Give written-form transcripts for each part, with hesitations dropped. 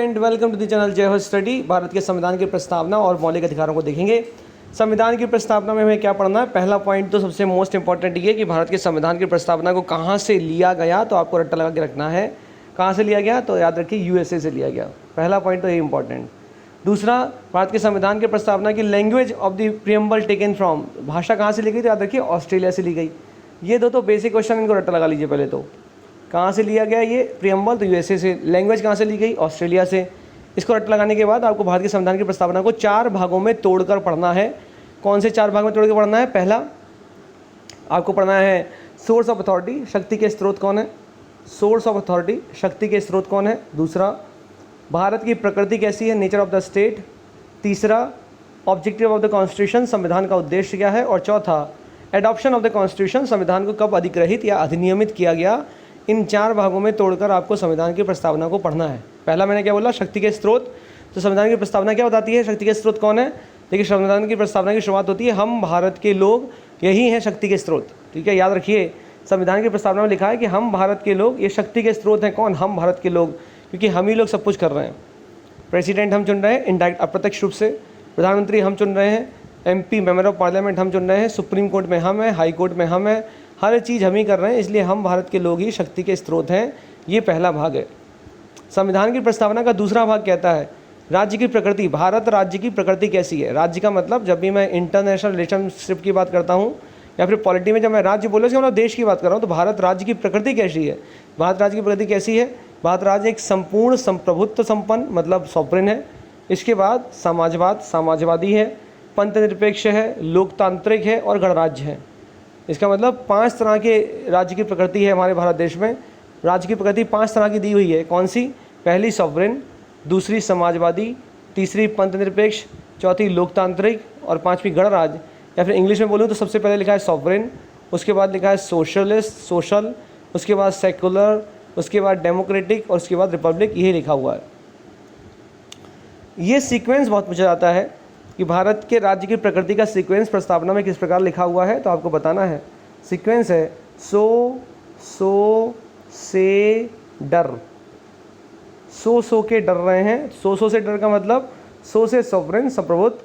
And welcome to the channel Jai Ho study. Bharat के संविधान की प्रस्तावना और मौलिक अधिकारों को देखेंगे। संविधान की प्रस्तावना में हमें क्या पढ़ना है? पहला पॉइंट तो सबसे मोस्ट इंपॉर्टेंट ये कि भारत के संविधान की प्रस्तावना को कहाँ से लिया गया, तो आपको रट्टा लगा के रखना है। कहाँ से लिया गया? तो याद रखिए यूएसए से लिया गया। पहला पॉइंट तो ये इंपॉर्टेंट। दूसरा, भारत के संविधान की प्रस्तावना की language of the preamble taken from, भाषा कहाँ से ली गई? तो याद रखिए ऑस्ट्रेलिया से ली गई। ये दो तो बेसिक क्वेश्चन, इनको रट्टा लगा लीजिए। पहले तो कहाँ से लिया गया ये प्रियम्बल? तो यूएसए से। लैंग्वेज कहाँ से ली गई? ऑस्ट्रेलिया से। इसको रट्टा लगाने के बाद आपको भारत के संविधान की प्रस्तावना को 4 भागों में तोड़कर पढ़ना है। कौन से 4 भाग में तोड़ के पढ़ना है? पहला आपको पढ़ना है सोर्स ऑफ अथॉरिटी, शक्ति के स्रोत कौन है? सोर्स ऑफ अथॉरिटी, शक्ति के स्रोत कौन है? दूसरा, भारत की प्रकृति कैसी है? Nature of the state. तीसरा, ऑब्जेक्टिव ऑफ द कॉन्स्टिट्यूशन, संविधान का उद्देश्य क्या है? और चौथा, एडॉप्शन ऑफ द कॉन्स्टिट्यूशन, संविधान को कब अधिग्रहित या अधिनियमित किया गया। इन 4 भागों में तोड़कर आपको संविधान की प्रस्तावना को पढ़ना है। पहला मैंने क्या बोला? शक्ति के स्रोत। तो संविधान की प्रस्तावना क्या बताती है? शक्ति के स्रोत कौन है? देखिए, संविधान की प्रस्तावना की शुरुआत होती है हम भारत के लोग, यही हैं शक्ति के स्रोत। ठीक है, याद रखिए संविधान की प्रस्तावना में लिखा है कि हम भारत के लोग, ये शक्ति के स्रोत हैं। कौन? हम भारत के लोग, क्योंकि हम ही लोग सब कुछ कर रहे हैं। प्रेसिडेंट हम चुन रहे हैं इनडायरेक्ट, अप्रत्यक्ष रूप से। प्रधानमंत्री हम चुन रहे हैं। एमपी, मेंबर ऑफ पार्लियामेंट हम चुन रहे हैं। सुप्रीम कोर्ट में हम हैं, हाई कोर्ट में हम हैं, हर चीज़ हम ही कर रहे हैं। इसलिए हम भारत के लोग ही शक्ति के स्रोत हैं। ये पहला भाग है। संविधान की प्रस्तावना का दूसरा भाग कहता है राज्य की प्रकृति, भारत राज्य की प्रकृति कैसी है। राज्य का मतलब, जब भी मैं इंटरनेशनल रिलेशनशिप की बात करता हूँ या फिर पॉलिटी में जब मैं राज्य बोला, मतलब देश की बात कर रहा हूँ, तो भारत राज्य की प्रकृति कैसी है? भारत राज्य की प्रकृति कैसी है? भारत राज्य एक संपूर्ण संप्रभुत्व संपन्न, मतलब सॉवरेन है। इसके बाद समाजवादी है, पंथ निरपेक्ष है, लोकतांत्रिक है और गणराज्य है। इसका मतलब 5 तरह के राज्य की प्रकृति है हमारे भारत देश में। राज्य की प्रकृति 5 तरह की दी हुई है। कौन सी? पहली सॉवरेन, दूसरी समाजवादी, तीसरी पंथ निरपेक्ष, चौथी लोकतांत्रिक और 5वीं गणराज्य। या फिर इंग्लिश में बोलूँ तो सबसे पहले लिखा है सॉवरेन, उसके बाद लिखा है सोशल, उसके बाद सेकुलर, उसके बाद डेमोक्रेटिक और उसके बाद रिपब्लिक, यही लिखा हुआ है। ये सीक्वेंस बहुत पूछा जाता है कि भारत के राज्य की प्रकृति का सीक्वेंस प्रस्तावना में किस प्रकार लिखा हुआ है, तो आपको बताना है। सीक्वेंस है सो से डर, सो के डर रहे हैं। सो से डर का मतलब सो से सॉवरेन संप्रभुत्व,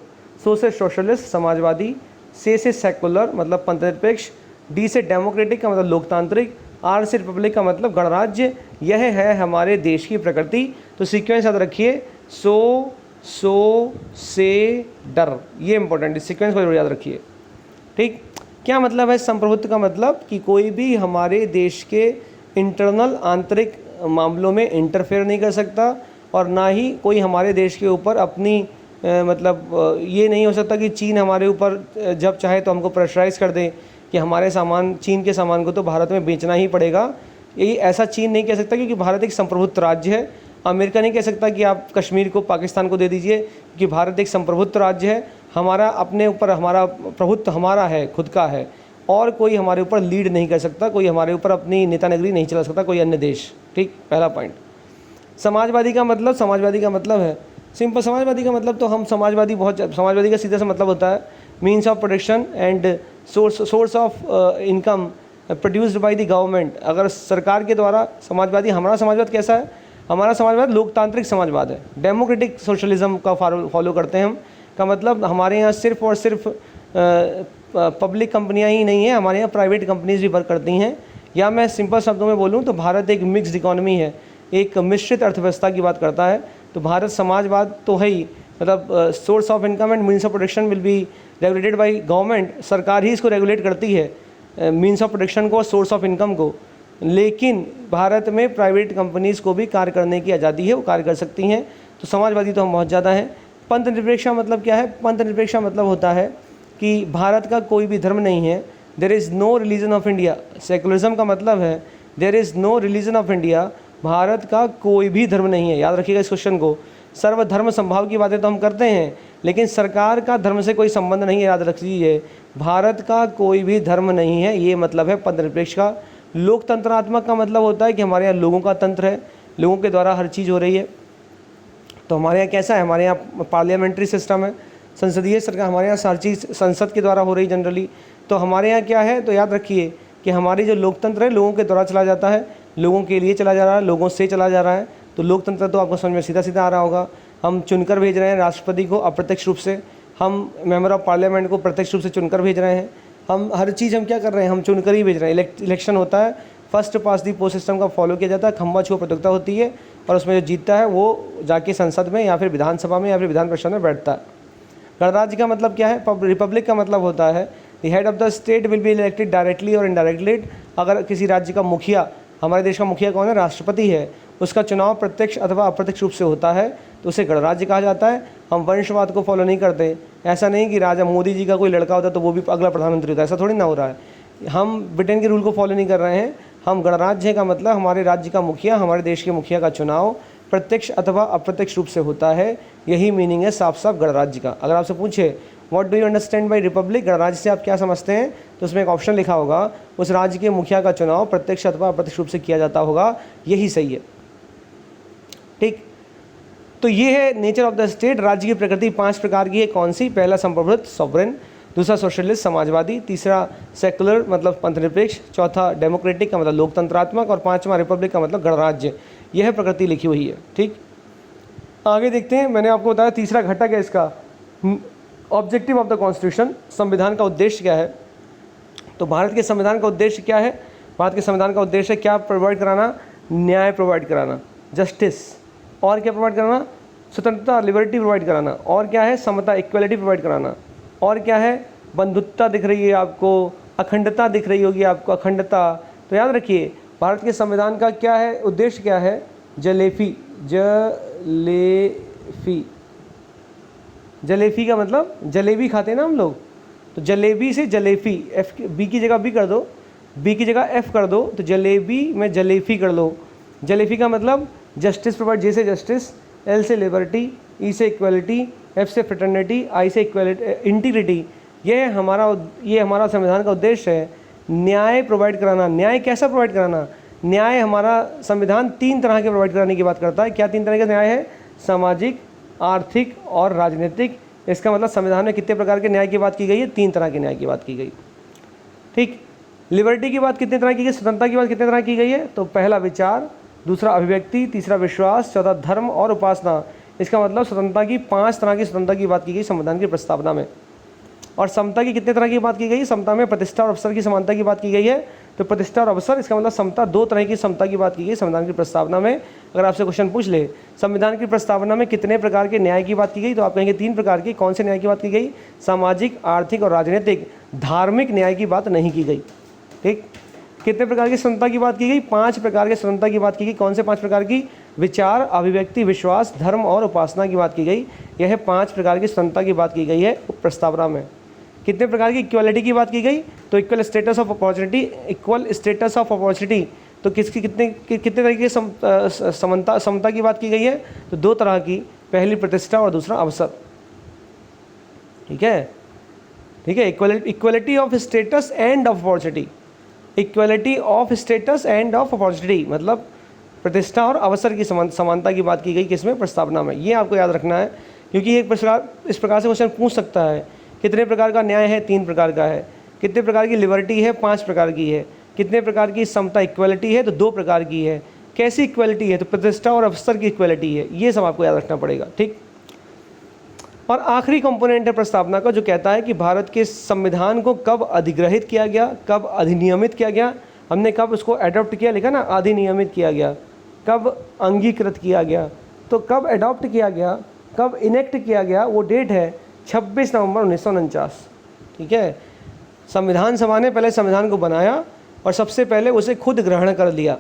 सो से सोशलिस्ट समाजवादी, से सेकुलर मतलब पंथनिरपेक्ष, डी से डेमोक्रेटिक का मतलब लोकतांत्रिक, आर से रिपब्लिक का मतलब गणराज्य। यह है हमारे देश की प्रकृति। तो सीक्वेंस याद रखिए, सो से डर, ये इंपॉर्टेंट सीक्वेंस को याद रखिए। ठीक, क्या मतलब है संप्रभुत्व का? मतलब कि कोई भी हमारे देश के इंटरनल आंतरिक मामलों में इंटरफेयर नहीं कर सकता, और ना ही कोई हमारे देश के ऊपर अपनी मतलब ये नहीं हो सकता कि चीन हमारे ऊपर जब चाहे तो हमको प्रेशराइज़ कर दे कि हमारे सामान, चीन के सामान को तो भारत में बेचना ही पड़ेगा। ये ऐसा चीन नहीं कह सकता, क्योंकि भारत एक संप्रभुत्व राज्य है। अमेरिका नहीं कह सकता कि आप कश्मीर को पाकिस्तान को दे दीजिए, क्योंकि भारत एक संप्रभुत्व राज्य है। हमारा अपने ऊपर, हमारा प्रभुत्व हमारा है, खुद का है, और कोई हमारे ऊपर लीड नहीं कर सकता, कोई हमारे ऊपर अपनी नेतानगरी नहीं चला सकता, कोई अन्य देश। ठीक, पहला पॉइंट। समाजवादी का मतलब है सिंपल। समाजवादी का मतलब तो हम समाजवादी का सीधा सा मतलब होता है means of production and source of income produced by the government. अगर सरकार के द्वारा समाजवादी, हमारा समाजवाद कैसा है? हमारा समाजवाद लोकतांत्रिक समाजवाद है। डेमोक्रेटिक सोशलिज्म का फॉलो करते हैं हम। का मतलब हमारे यहाँ सिर्फ और सिर्फ पब्लिक कंपनियाँ ही नहीं हैं, हमारे यहाँ प्राइवेट कंपनीज भी वर्क करती हैं। या मैं सिंपल शब्दों में बोलूँ तो भारत एक मिक्स्ड इकोनॉमी है, एक मिश्रित अर्थव्यवस्था की बात करता है। तो भारत समाजवाद तो है ही, मतलब source of income and means of production will be regulated by government. सरकार ही इसको रेगुलेट करती है, मीन्स ऑफ प्रोडक्शन को और सोर्स ऑफ इनकम को। लेकिन भारत में प्राइवेट कंपनीज़ को भी कार्य करने की आज़ादी है, वो कार्य कर सकती हैं। तो समाजवादी तो हम बहुत ज़्यादा हैं। पंथ निरपेक्ष मतलब क्या है? पंथ निरपेक्ष मतलब होता है कि भारत का कोई भी धर्म नहीं है। There is no religion of India. Secularism का मतलब है there is no religion of India, भारत का कोई भी धर्म नहीं है। याद रखिएगा इस क्वेश्चन को। सर्वधर्म संभाव की बातें तो हम करते हैं, लेकिन सरकार का धर्म से कोई संबंध नहीं है। याद रख लीजिए, भारत का कोई भी धर्म नहीं है, ये मतलब है पंथ निरपेक्ष का। लोकतंत्रात्मक का मतलब होता है कि हमारे यहाँ लोगों का तंत्र है, लोगों के द्वारा हर चीज़ हो रही है। तो हमारे यहाँ कैसा है? हमारे यहाँ पार्लियामेंट्री सिस्टम है, संसदीय सरकार। हमारे यहाँ हर चीज़ संसद के द्वारा हो रही जनरली। तो हमारे यहाँ क्या है? तो याद रखिए कि हमारी जो लोकतंत्र है लोगों के द्वारा चला जाता है, लोगों के लिए चला जा रहा है, लोगों से चला जा रहा है। तो लोकतंत्र तो आपको समझ में सीधा सीधा आ रहा होगा। हम चुनकर भेज रहे हैं राष्ट्रपति को अप्रत्यक्ष रूप से, हम मेंबर ऑफ पार्लियामेंट को प्रत्यक्ष रूप से चुनकर भेज रहे हैं। हम हर चीज़ हम क्या कर रहे हैं, हम चुनकर ही भेज रहे हैं। इलेक्शन होता है, फर्स्ट पास दी पोस्ट सिस्टम का फॉलो किया जाता है, खम्बा छुआ प्रतियोगिता होती है और उसमें जो जीतता है वो जाके संसद में या फिर विधानसभा में या फिर विधान परिषद में बैठता है। गणराज्य का मतलब क्या है? रिपब्लिक का मतलब होता है the head of the state will be elected directly और इनडायरेक्टली। अगर किसी राज्य का मुखिया, हमारे देश का मुखिया कौन है? राष्ट्रपति है। उसका चुनाव प्रत्यक्ष अथवा अप्रत्यक्ष रूप से होता है तो उसे गणराज्य कहा जाता है। हम वंशवाद को फॉलो नहीं करते। ऐसा नहीं कि राजा मोदी जी का कोई लड़का होता तो वो भी अगला प्रधानमंत्री होता है, ऐसा थोड़ी ना हो रहा है। हम ब्रिटेन के रूल को फॉलो नहीं कर रहे हैं। हम गणराज्य का मतलब हमारे राज्य का मुखिया, हमारे देश के मुखिया का चुनाव प्रत्यक्ष अथवा अप्रत्यक्ष रूप से होता है। यही मीनिंग है साफ साफ गणराज्य का। अगर आपसे पूछे what do you understand by Republic, गणराज्य से आप क्या समझते हैं, तो उसमें एक ऑप्शन लिखा होगा उस राज्य के मुखिया का चुनाव प्रत्यक्ष अथवा अप्रत्यक्ष रूप से किया जाता होगा। यही सही है, ठीक। तो ये है नेचर ऑफ द स्टेट। राज्य की प्रकृति 5 प्रकार की है। कौन सी? पहला संप्रभुत्व सॉवरेन, दूसरा सोशलिस्ट समाजवादी, तीसरा सेकुलर मतलब पंथनिरपेक्ष, चौथा डेमोक्रेटिक का मतलब लोकतंत्रात्मक और पांचवा रिपब्लिक का मतलब गणराज्य। यह है प्रकृति लिखी हुई है, ठीक। आगे देखते हैं। मैंने आपको बताया तीसरा घटक है इसका ऑब्जेक्टिव ऑफ द कॉन्स्टिट्यूशन। संविधान का उद्देश्य क्या है? तो भारत के संविधान का उद्देश्य क्या है? भारत के संविधान का उद्देश्य है क्या प्रोवाइड कराना? न्याय प्रोवाइड कराना, जस्टिस। और क्या प्रोवाइड कराना? स्वतंत्रता, लिबर्टी प्रोवाइड कराना। और क्या है? समता, इक्वलिटी प्रोवाइड कराना। और क्या है? बंधुत्ता दिख रही है आपको, अखंडता दिख रही होगी आपको, अखंडता। तो याद रखिए भारत के संविधान का क्या है, उद्देश्य क्या है? जलेफी, जलेफी। जलेफी का मतलब जलेबी खाते हैं ना हम लोग, तो जलेबी से जलेफी, एफ बी की जगह बी कर दो, बी की जगह एफ कर दो, तो जलेबी में जलेफी कर लो। जलेफी का मतलब जस्टिस प्रोवाइड, जे से जस्टिस, एल से लिबर्टी, ई से इक्वलिटी, एफ से फ्रेटर्निटी, आई से इक्वलिटी, इंटीग्रिटी। ये हमारा संविधान का उद्देश्य है, न्याय प्रोवाइड कराना। न्याय कैसा प्रोवाइड कराना? न्याय हमारा संविधान 3 तरह के प्रोवाइड कराने की बात करता है। क्या 3 तरह का न्याय है? सामाजिक, आर्थिक और राजनीतिक। इसका मतलब संविधान में कितने प्रकार के न्याय की बात की गई है? 3 तरह के न्याय की बात की गई, ठीक। लिबर्टी की बात कितने तरह की गई? स्वतंत्रता की बात कितने तरह की गई है? तो पहला विचार, दूसरा अभिव्यक्ति, तीसरा विश्वास, चौथा धर्म और उपासना। इसका मतलब स्वतंत्रता की 5 तरह की स्वतंत्रता की बात की गई संविधान की प्रस्तावना में। और समता की कितने तरह की बात की गई? समता में प्रतिष्ठा और अवसर की समानता की बात की गई है। तो प्रतिष्ठा और अवसर, इसका मतलब समता, 2 तरह की समता की बात की गई संविधान की प्रस्तावना में। अगर आपसे क्वेश्चन पूछ ले संविधान की प्रस्तावना में कितने प्रकार के न्याय की बात की गई, तो आप कहेंगे 3 प्रकार की। कौन से न्याय की बात की गई? सामाजिक, आर्थिक और राजनीतिक। धार्मिक न्याय की बात नहीं की गई, ठीक। कितने प्रकार की स्वतंत्रता की बात की गई? 5 प्रकार के स्वतंत्रता की बात की गई। कौन से 5 प्रकार की? विचार, अभिव्यक्ति, विश्वास, धर्म और उपासना की बात की गई। यह 5 प्रकार की स्वतंत्रता की बात की गई है प्रस्तावना में। कितने प्रकार की इक्वलिटी की बात की गई? तो equal status of opportunity, equal status of opportunity. तो किसकी कितने तरीके की समता की बात की गई है? तो 2 तरह की, पहली प्रतिष्ठा और दूसरा अवसर, ठीक है, ठीक है। Equality of status end of opportunity, equality of status end of opportunity मतलब प्रतिष्ठा और अवसर की समानता की बात की गई किसमें? प्रस्तावना में। ये आपको याद रखना है क्योंकि इस प्रकार से क्वेश्चन पूछ सकता है। कितने प्रकार का न्याय है? 3 प्रकार का है। कितने प्रकार की लिबर्टी है? 5 प्रकार की है। कितने प्रकार की समता, इक्वलिटी है? तो 2 प्रकार की है। कैसी इक्वलिटी है? तो प्रतिष्ठा और अवसर की इक्वलिटी है। ये सब आपको याद रखना पड़ेगा, ठीक। और आखिरी कंपोनेंट है प्रस्तावना का जो कहता है कि भारत के संविधान को कब अधिग्रहित किया गया, कब अधिनियमित किया गया। हमने कब उसको अडॉप्ट किया, लिखा ना, अधिनियमित किया गया। कब अंगीकृत किया गया, तो कब अडॉप्ट किया गया, कब इनेक्ट किया गया, वो डेट है 26 नवंबर 1949, ठीक है। संविधान सभा ने पहले संविधान को बनाया और सबसे पहले उसे खुद ग्रहण कर लिया।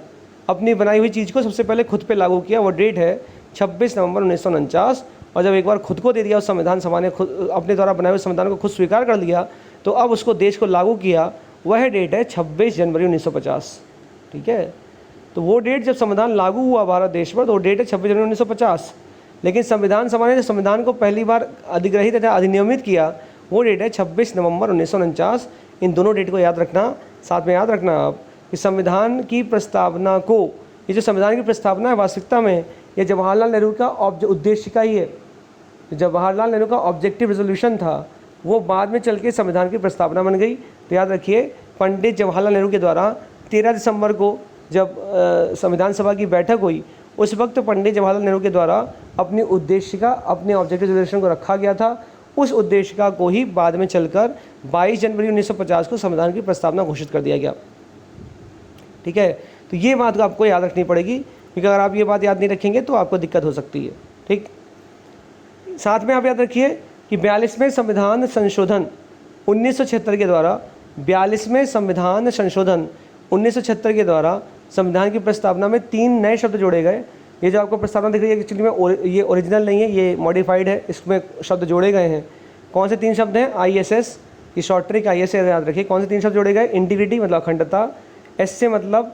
अपनी बनाई हुई चीज़ को सबसे पहले खुद पे लागू किया। वो डेट है 26 नवंबर 1949। और जब एक बार खुद को दे दिया, उस संविधान सभा ने खुद अपने द्वारा बनाए हुए संविधान को खुद स्वीकार कर लिया, तो अब उसको देश को लागू किया। वह डेट है 26 जनवरी 1950, ठीक है। तो वो डेट जब संविधान लागू हुआ भारत देश पर, तो वो डेट है 26 जनवरी 1950। लेकिन संविधान सभा ने संविधान को पहली बार अधिग्रहित तथा अधिनियमित किया, वो डेट है 26 नवंबर 1949। इन दोनों डेट को याद रखना। साथ में याद रखना आप कि संविधान की प्रस्तावना को, ये जो संविधान की प्रस्तावना है वास्तविकता में ये जवाहरलाल नेहरू का उद्देश्य का ही है। जवाहरलाल नेहरू का ऑब्जेक्टिव रेजोल्यूशन था, वो बाद में चल के संविधान की प्रस्तावना बन गई। तो याद रखिए पंडित जवाहरलाल नेहरू के द्वारा 13 दिसंबर को जब संविधान सभा की बैठक हुई, उस वक्त पंडित जवाहरलाल नेहरू के द्वारा अपनी उद्देशिका, अपने ऑब्जेक्टिव रिजर्वेशन को रखा गया था। उस उद्देशिका को ही बाद में चलकर 22 जनवरी 1950 को संविधान की प्रस्तावना घोषित कर दिया गया। ठीक है, तो ये बात आपको याद रखनी पड़ेगी, क्योंकि अगर आप ये बात याद नहीं रखेंगे तो आपको दिक्कत हो सकती है। ठीक, साथ में आप याद रखिए कि 42वें संविधान संशोधन 1976 के द्वारा 42वें संविधान संशोधन 1976 के द्वारा संविधान की प्रस्तावना में 3 नए शब्द जोड़े गए। ये जो आपको प्रस्तावना दिख रही है एक्चुअली में ये ओरिजिनल नहीं है, ये मॉडिफाइड है, इसमें शब्द जोड़े गए हैं। कौन से 3 शब्द हैं? ISS, ये शॉर्ट ट्रिक ISS याद रखिए। कौन से 3 शब्द जोड़े गए? इंटीग्रिटी मतलब अखंडता, S से मतलब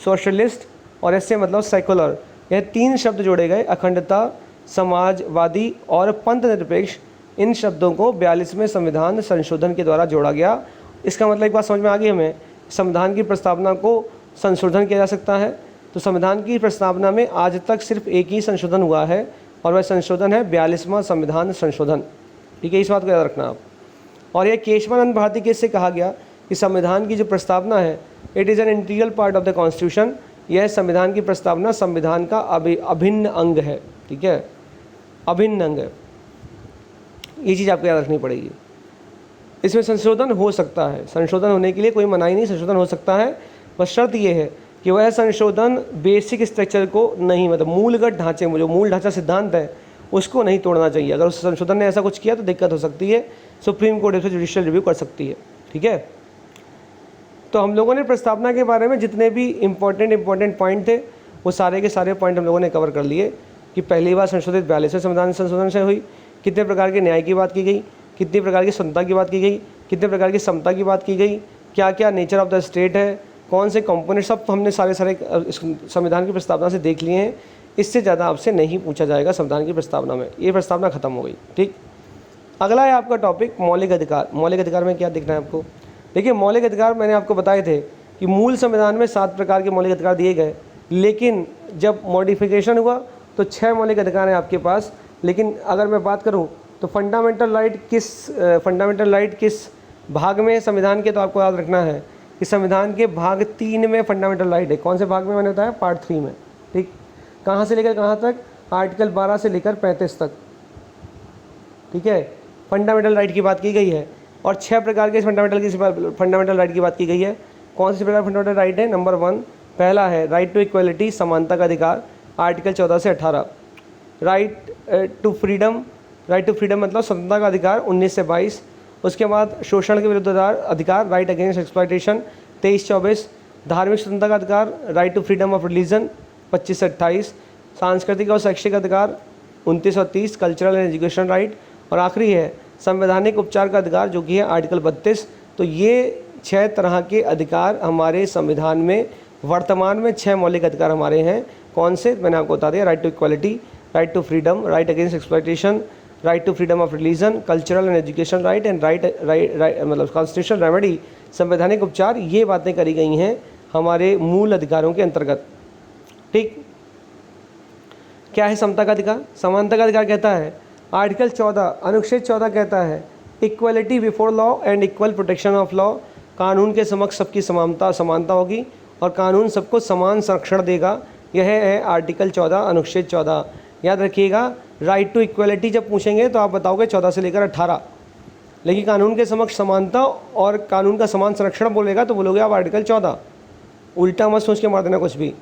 सोशलिस्ट और S से मतलब सेकुलर। यह 3 शब्द जोड़े गए, अखंडता, समाजवादी और पंथ निरपेक्ष। इन शब्दों को 42वें संविधान संशोधन के द्वारा जोड़ा गया। इसका मतलब एक बात समझ में आ गई हमें, संविधान की प्रस्तावना को संशोधन किया जा सकता है। तो संविधान की प्रस्तावना में आज तक सिर्फ एक ही संशोधन हुआ है और वह संशोधन है 42वां संविधान संशोधन। ठीक है, इस बात को याद रखना आप। और यह केशवानंद भारती केस से कहा गया कि संविधान की जो प्रस्तावना है, it is an integral part of the constitution. यह संविधान की प्रस्तावना संविधान का अभिन्न अंग है। ठीक है, अभिन्न अंग है, ये चीज़ आपको याद रखनी पड़ेगी। इसमें संशोधन हो सकता है, संशोधन होने के लिए कोई मनाही नहीं, संशोधन हो सकता है, बस शर्त ये है कि वह संशोधन बेसिक स्ट्रक्चर को नहीं, मतलब मूलगत ढांचे में जो मूल ढांचा सिद्धांत है उसको नहीं तोड़ना चाहिए। अगर उस संशोधन ने ऐसा कुछ किया तो दिक्कत हो सकती है, सुप्रीम कोर्ट इसे जुडिशियल रिव्यू कर सकती है। ठीक है, तो हम लोगों ने प्रस्तावना के बारे में जितने भी इम्पोर्टेंट पॉइंट थे वो सारे के सारे पॉइंट हम लोगों ने कवर कर लिए कि पहली बार संशोधित 42वें संविधान संशोधन से हुई, कितने प्रकार के न्याय की बात की गई, कितनी प्रकार की स्वतंत्रता की बात की गई, कितने प्रकार की समता की बात की गई, क्या क्या नेचर ऑफ द स्टेट है, कौन से कंपोनेंट, सब तो हमने सारे संविधान की प्रस्तावना से देख लिए हैं। इससे ज़्यादा आपसे नहीं पूछा जाएगा संविधान की प्रस्तावना में, ये प्रस्तावना खत्म हो गई। ठीक, अगला है आपका टॉपिक मौलिक अधिकार। मौलिक अधिकार में क्या दिखना है आपको? देखिए, मौलिक अधिकार मैंने आपको बताए थे कि मूल संविधान में 7 प्रकार के मौलिक अधिकार दिए गए, लेकिन जब मॉडिफिकेशन हुआ तो 6 मौलिक अधिकार हैं आपके पास। लेकिन अगर मैं बात करूं तो फंडामेंटल राइट किस भाग में संविधान के, तो आपको याद रखना है कि संविधान के भाग 3 में फंडामेंटल राइट है। कौन से भाग में? मैंने बताया पार्ट 3 में। ठीक, कहाँ से लेकर कहाँ तक? आर्टिकल 12 से लेकर 35 तक। ठीक है, फंडामेंटल राइट की बात की गई है और 6 प्रकार के फंडामेंटल राइट की बात की गई है। कौन से प्रकार फंडामेंटल राइट है? नंबर 1 पहला है राइट टू इक्वलिटी, समानता का अधिकार, आर्टिकल 14 से 18। राइट टू फ्रीडम मतलब स्वतंत्रता का अधिकार 19 से 22। उसके बाद शोषण के विरुद्ध अधिकार, राइट अगेंस्ट एक्सप्लॉयटेशन 23-24। धार्मिक स्वतंत्रता का अधिकार, right to freedom of religion 25 से 28। सांस्कृतिक और शैक्षिक अधिकार 29 और 30। कल्चरल एंड एजुकेशन राइट, और आखिरी है संवैधानिक उपचार का अधिकार जो कि है आर्टिकल 32। तो ये 6 तरह के अधिकार हमारे संविधान में वर्तमान में 6 मौलिक अधिकार हमारे हैं। कौन से? मैंने आपको बता दिया, right to equality, right to freedom, right against exploitation, right to freedom of religion, cultural and education right and right मतलब कॉन्स्टिट्यूशनल रेमेडी, संवैधानिक उपचार। ये बातें करी गई हैं हमारे मूल अधिकारों के अंतर्गत। ठीक, क्या है समता का अधिकार? समानता का अधिकार कहता है आर्टिकल 14 अनुच्छेद 14 कहता है equality before law and equal protection of law. कानून के समक्ष सबकी समानता होगी और कानून सबको समान संरक्षण देगा। यह है आर्टिकल 14 अनुच्छेद 14। याद रखिएगा, राइट टू इक्वलिटी जब पूछेंगे तो आप बताओगे 14 से लेकर 18, लेकिन कानून के समक्ष समानता और कानून का समान संरक्षण बोलेगा तो बोलोगे आप आर्टिकल 14। उल्टा मत सोच के मार देना कुछ भी।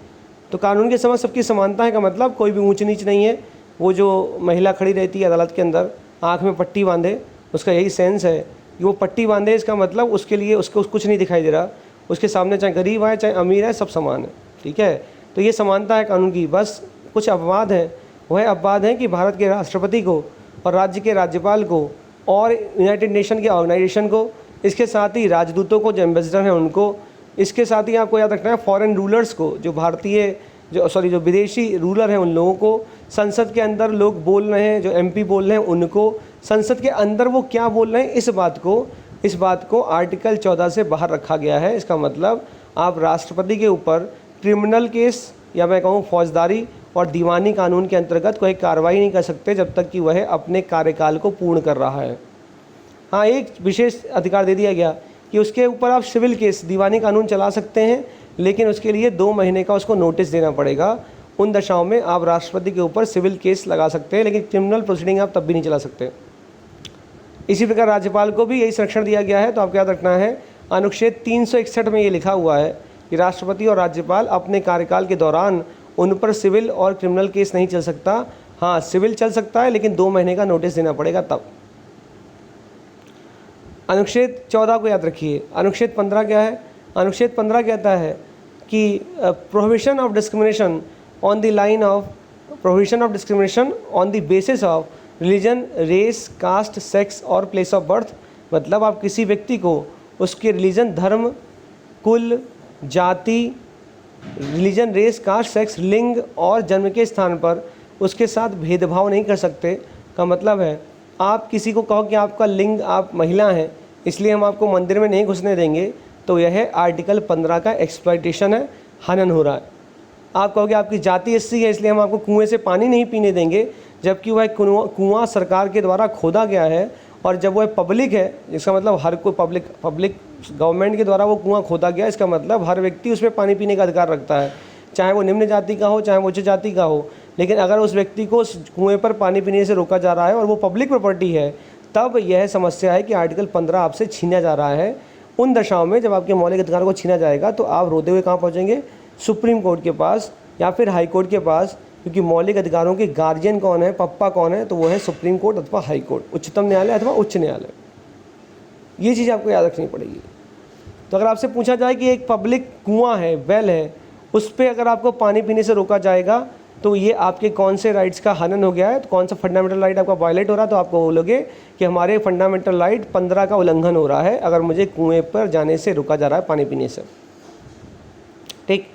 तो कानून के समक्ष सबकी समानता है का मतलब कोई भी ऊंच नीच नहीं है। वो जो महिला खड़ी रहती है अदालत के अंदर आँख में पट्टी बांधे, उसका यही सेंस है कि वो पट्टी बांधे, इसका मतलब उसके लिए उसको कुछ नहीं दिखाई दे रहा, उसके सामने चाहे गरीब है चाहे अमीर है सब समान है। ठीक है, तो ये समानता है कानून की। बस कुछ अपवाद हैं, वह अपवाद हैं कि भारत के राष्ट्रपति को और राज्य के राज्यपाल को और यूनाइटेड नेशन के ऑर्गेनाइजेशन को, इसके साथ ही राजदूतों को जो एम्बेसडर हैं उनको, इसके साथ ही आपको याद रखना है फॉरेन रूलर्स को, जो विदेशी रूलर हैं उन लोगों को, संसद के अंदर लोग बोल रहे हैं जो MP बोल रहे हैं उनको, संसद के अंदर वो क्या बोल रहे हैं इस बात को आर्टिकल 14 से बाहर रखा गया है। इसका मतलब आप राष्ट्रपति के ऊपर क्रिमिनल केस या मैं कहूँ फौजदारी और दीवानी कानून के अंतर्गत कोई कार्रवाई नहीं कर सकते जब तक कि वह अपने कार्यकाल को पूर्ण कर रहा है। हाँ, एक विशेष अधिकार दे दिया गया कि उसके ऊपर आप सिविल केस दीवानी कानून चला सकते हैं, लेकिन उसके लिए 2 महीने का उसको नोटिस देना पड़ेगा उन दशाओं में आप राष्ट्रपति के ऊपर सिविल केस लगा सकते हैं, लेकिन क्रिमिनल प्रोसीडिंग आप तब भी नहीं चला सकते। इसी प्रकार राज्यपाल को भी यही संरक्षण दिया गया है। तो आपको याद रखना है, अनुच्छेद 361 में ये लिखा हुआ है कि राष्ट्रपति और राज्यपाल अपने कार्यकाल के दौरान उन पर सिविल और क्रिमिनल केस नहीं चल सकता। हाँ, सिविल चल सकता है, लेकिन 2 महीने का नोटिस देना पड़ेगा तब। अनुच्छेद 14 को याद रखिए। अनुच्छेद 15 क्या है? अनुच्छेद 15 कहता है कि prohibition of discrimination on the line of prohibition of discrimination on the basis of religion, race, caste, sex और प्लेस ऑफ बर्थ। मतलब आप किसी व्यक्ति को उसके रिलीजन, धर्म, कुल, जाति, रिलीजन, रेस, कास्ट, सेक्स, लिंग और जन्म के स्थान पर उसके साथ भेदभाव नहीं कर सकते। का मतलब है आप किसी को कहो कि आपका लिंग, आप महिला हैं, इसलिए हम आपको मंदिर में नहीं घुसने देंगे, तो यह आर्टिकल 15 का एक्सप्लॉइटेशन है, हनन हो रहा है। आप कहोगे आपकी जाति एससी है, इसलिए हम आपको कुएं से पानी नहीं पीने देंगे, जबकि वह कुआं सरकार के द्वारा खोदा गया है और जब वह पब्लिक है, इसका मतलब हर कोई पब्लिक गवर्नमेंट के द्वारा वो कुआं खोदा गया, इसका मतलब हर व्यक्ति उसमें पानी पीने का अधिकार रखता है, चाहे वो निम्न जाति का हो, चाहे वो उच्च जाति का हो। लेकिन अगर उस व्यक्ति को उस कुएँ पर पानी पीने से रोका जा रहा है और वो पब्लिक प्रॉपर्टी है, तब यह समस्या है कि आर्टिकल 15 आपसे छीना जा रहा है। उन दशाओं में जब आपके मौलिक अधिकारों को छीना जाएगा तो आप रोते हुए कहाँ पहुँचेंगे? सुप्रीम कोर्ट के पास या फिर हाई कोर्ट के पास, क्योंकि मौलिक अधिकारों के गार्जियन कौन है, पप्पा कौन है? तो वो है सुप्रीम कोर्ट अथवा हाई कोर्ट, उच्चतम न्यायालय अथवा उच्च न्यायालय। ये चीज़ आपको याद रखनी पड़ेगी। तो अगर आपसे पूछा जाए कि एक पब्लिक कुआं है, वेल है, उस पर अगर आपको पानी पीने से रोका जाएगा तो ये आपके कौन से राइट्स का हनन हो गया है, तो कौन सा फंडामेंटल राइट आपका वायलेट हो रहा है? तो आपको बोलोगे कि हमारे फंडामेंटल राइट 15 का उल्लंघन हो रहा है अगर मुझे कुएँ पर जाने से रोका जा रहा है पानी पीने से। ठीक।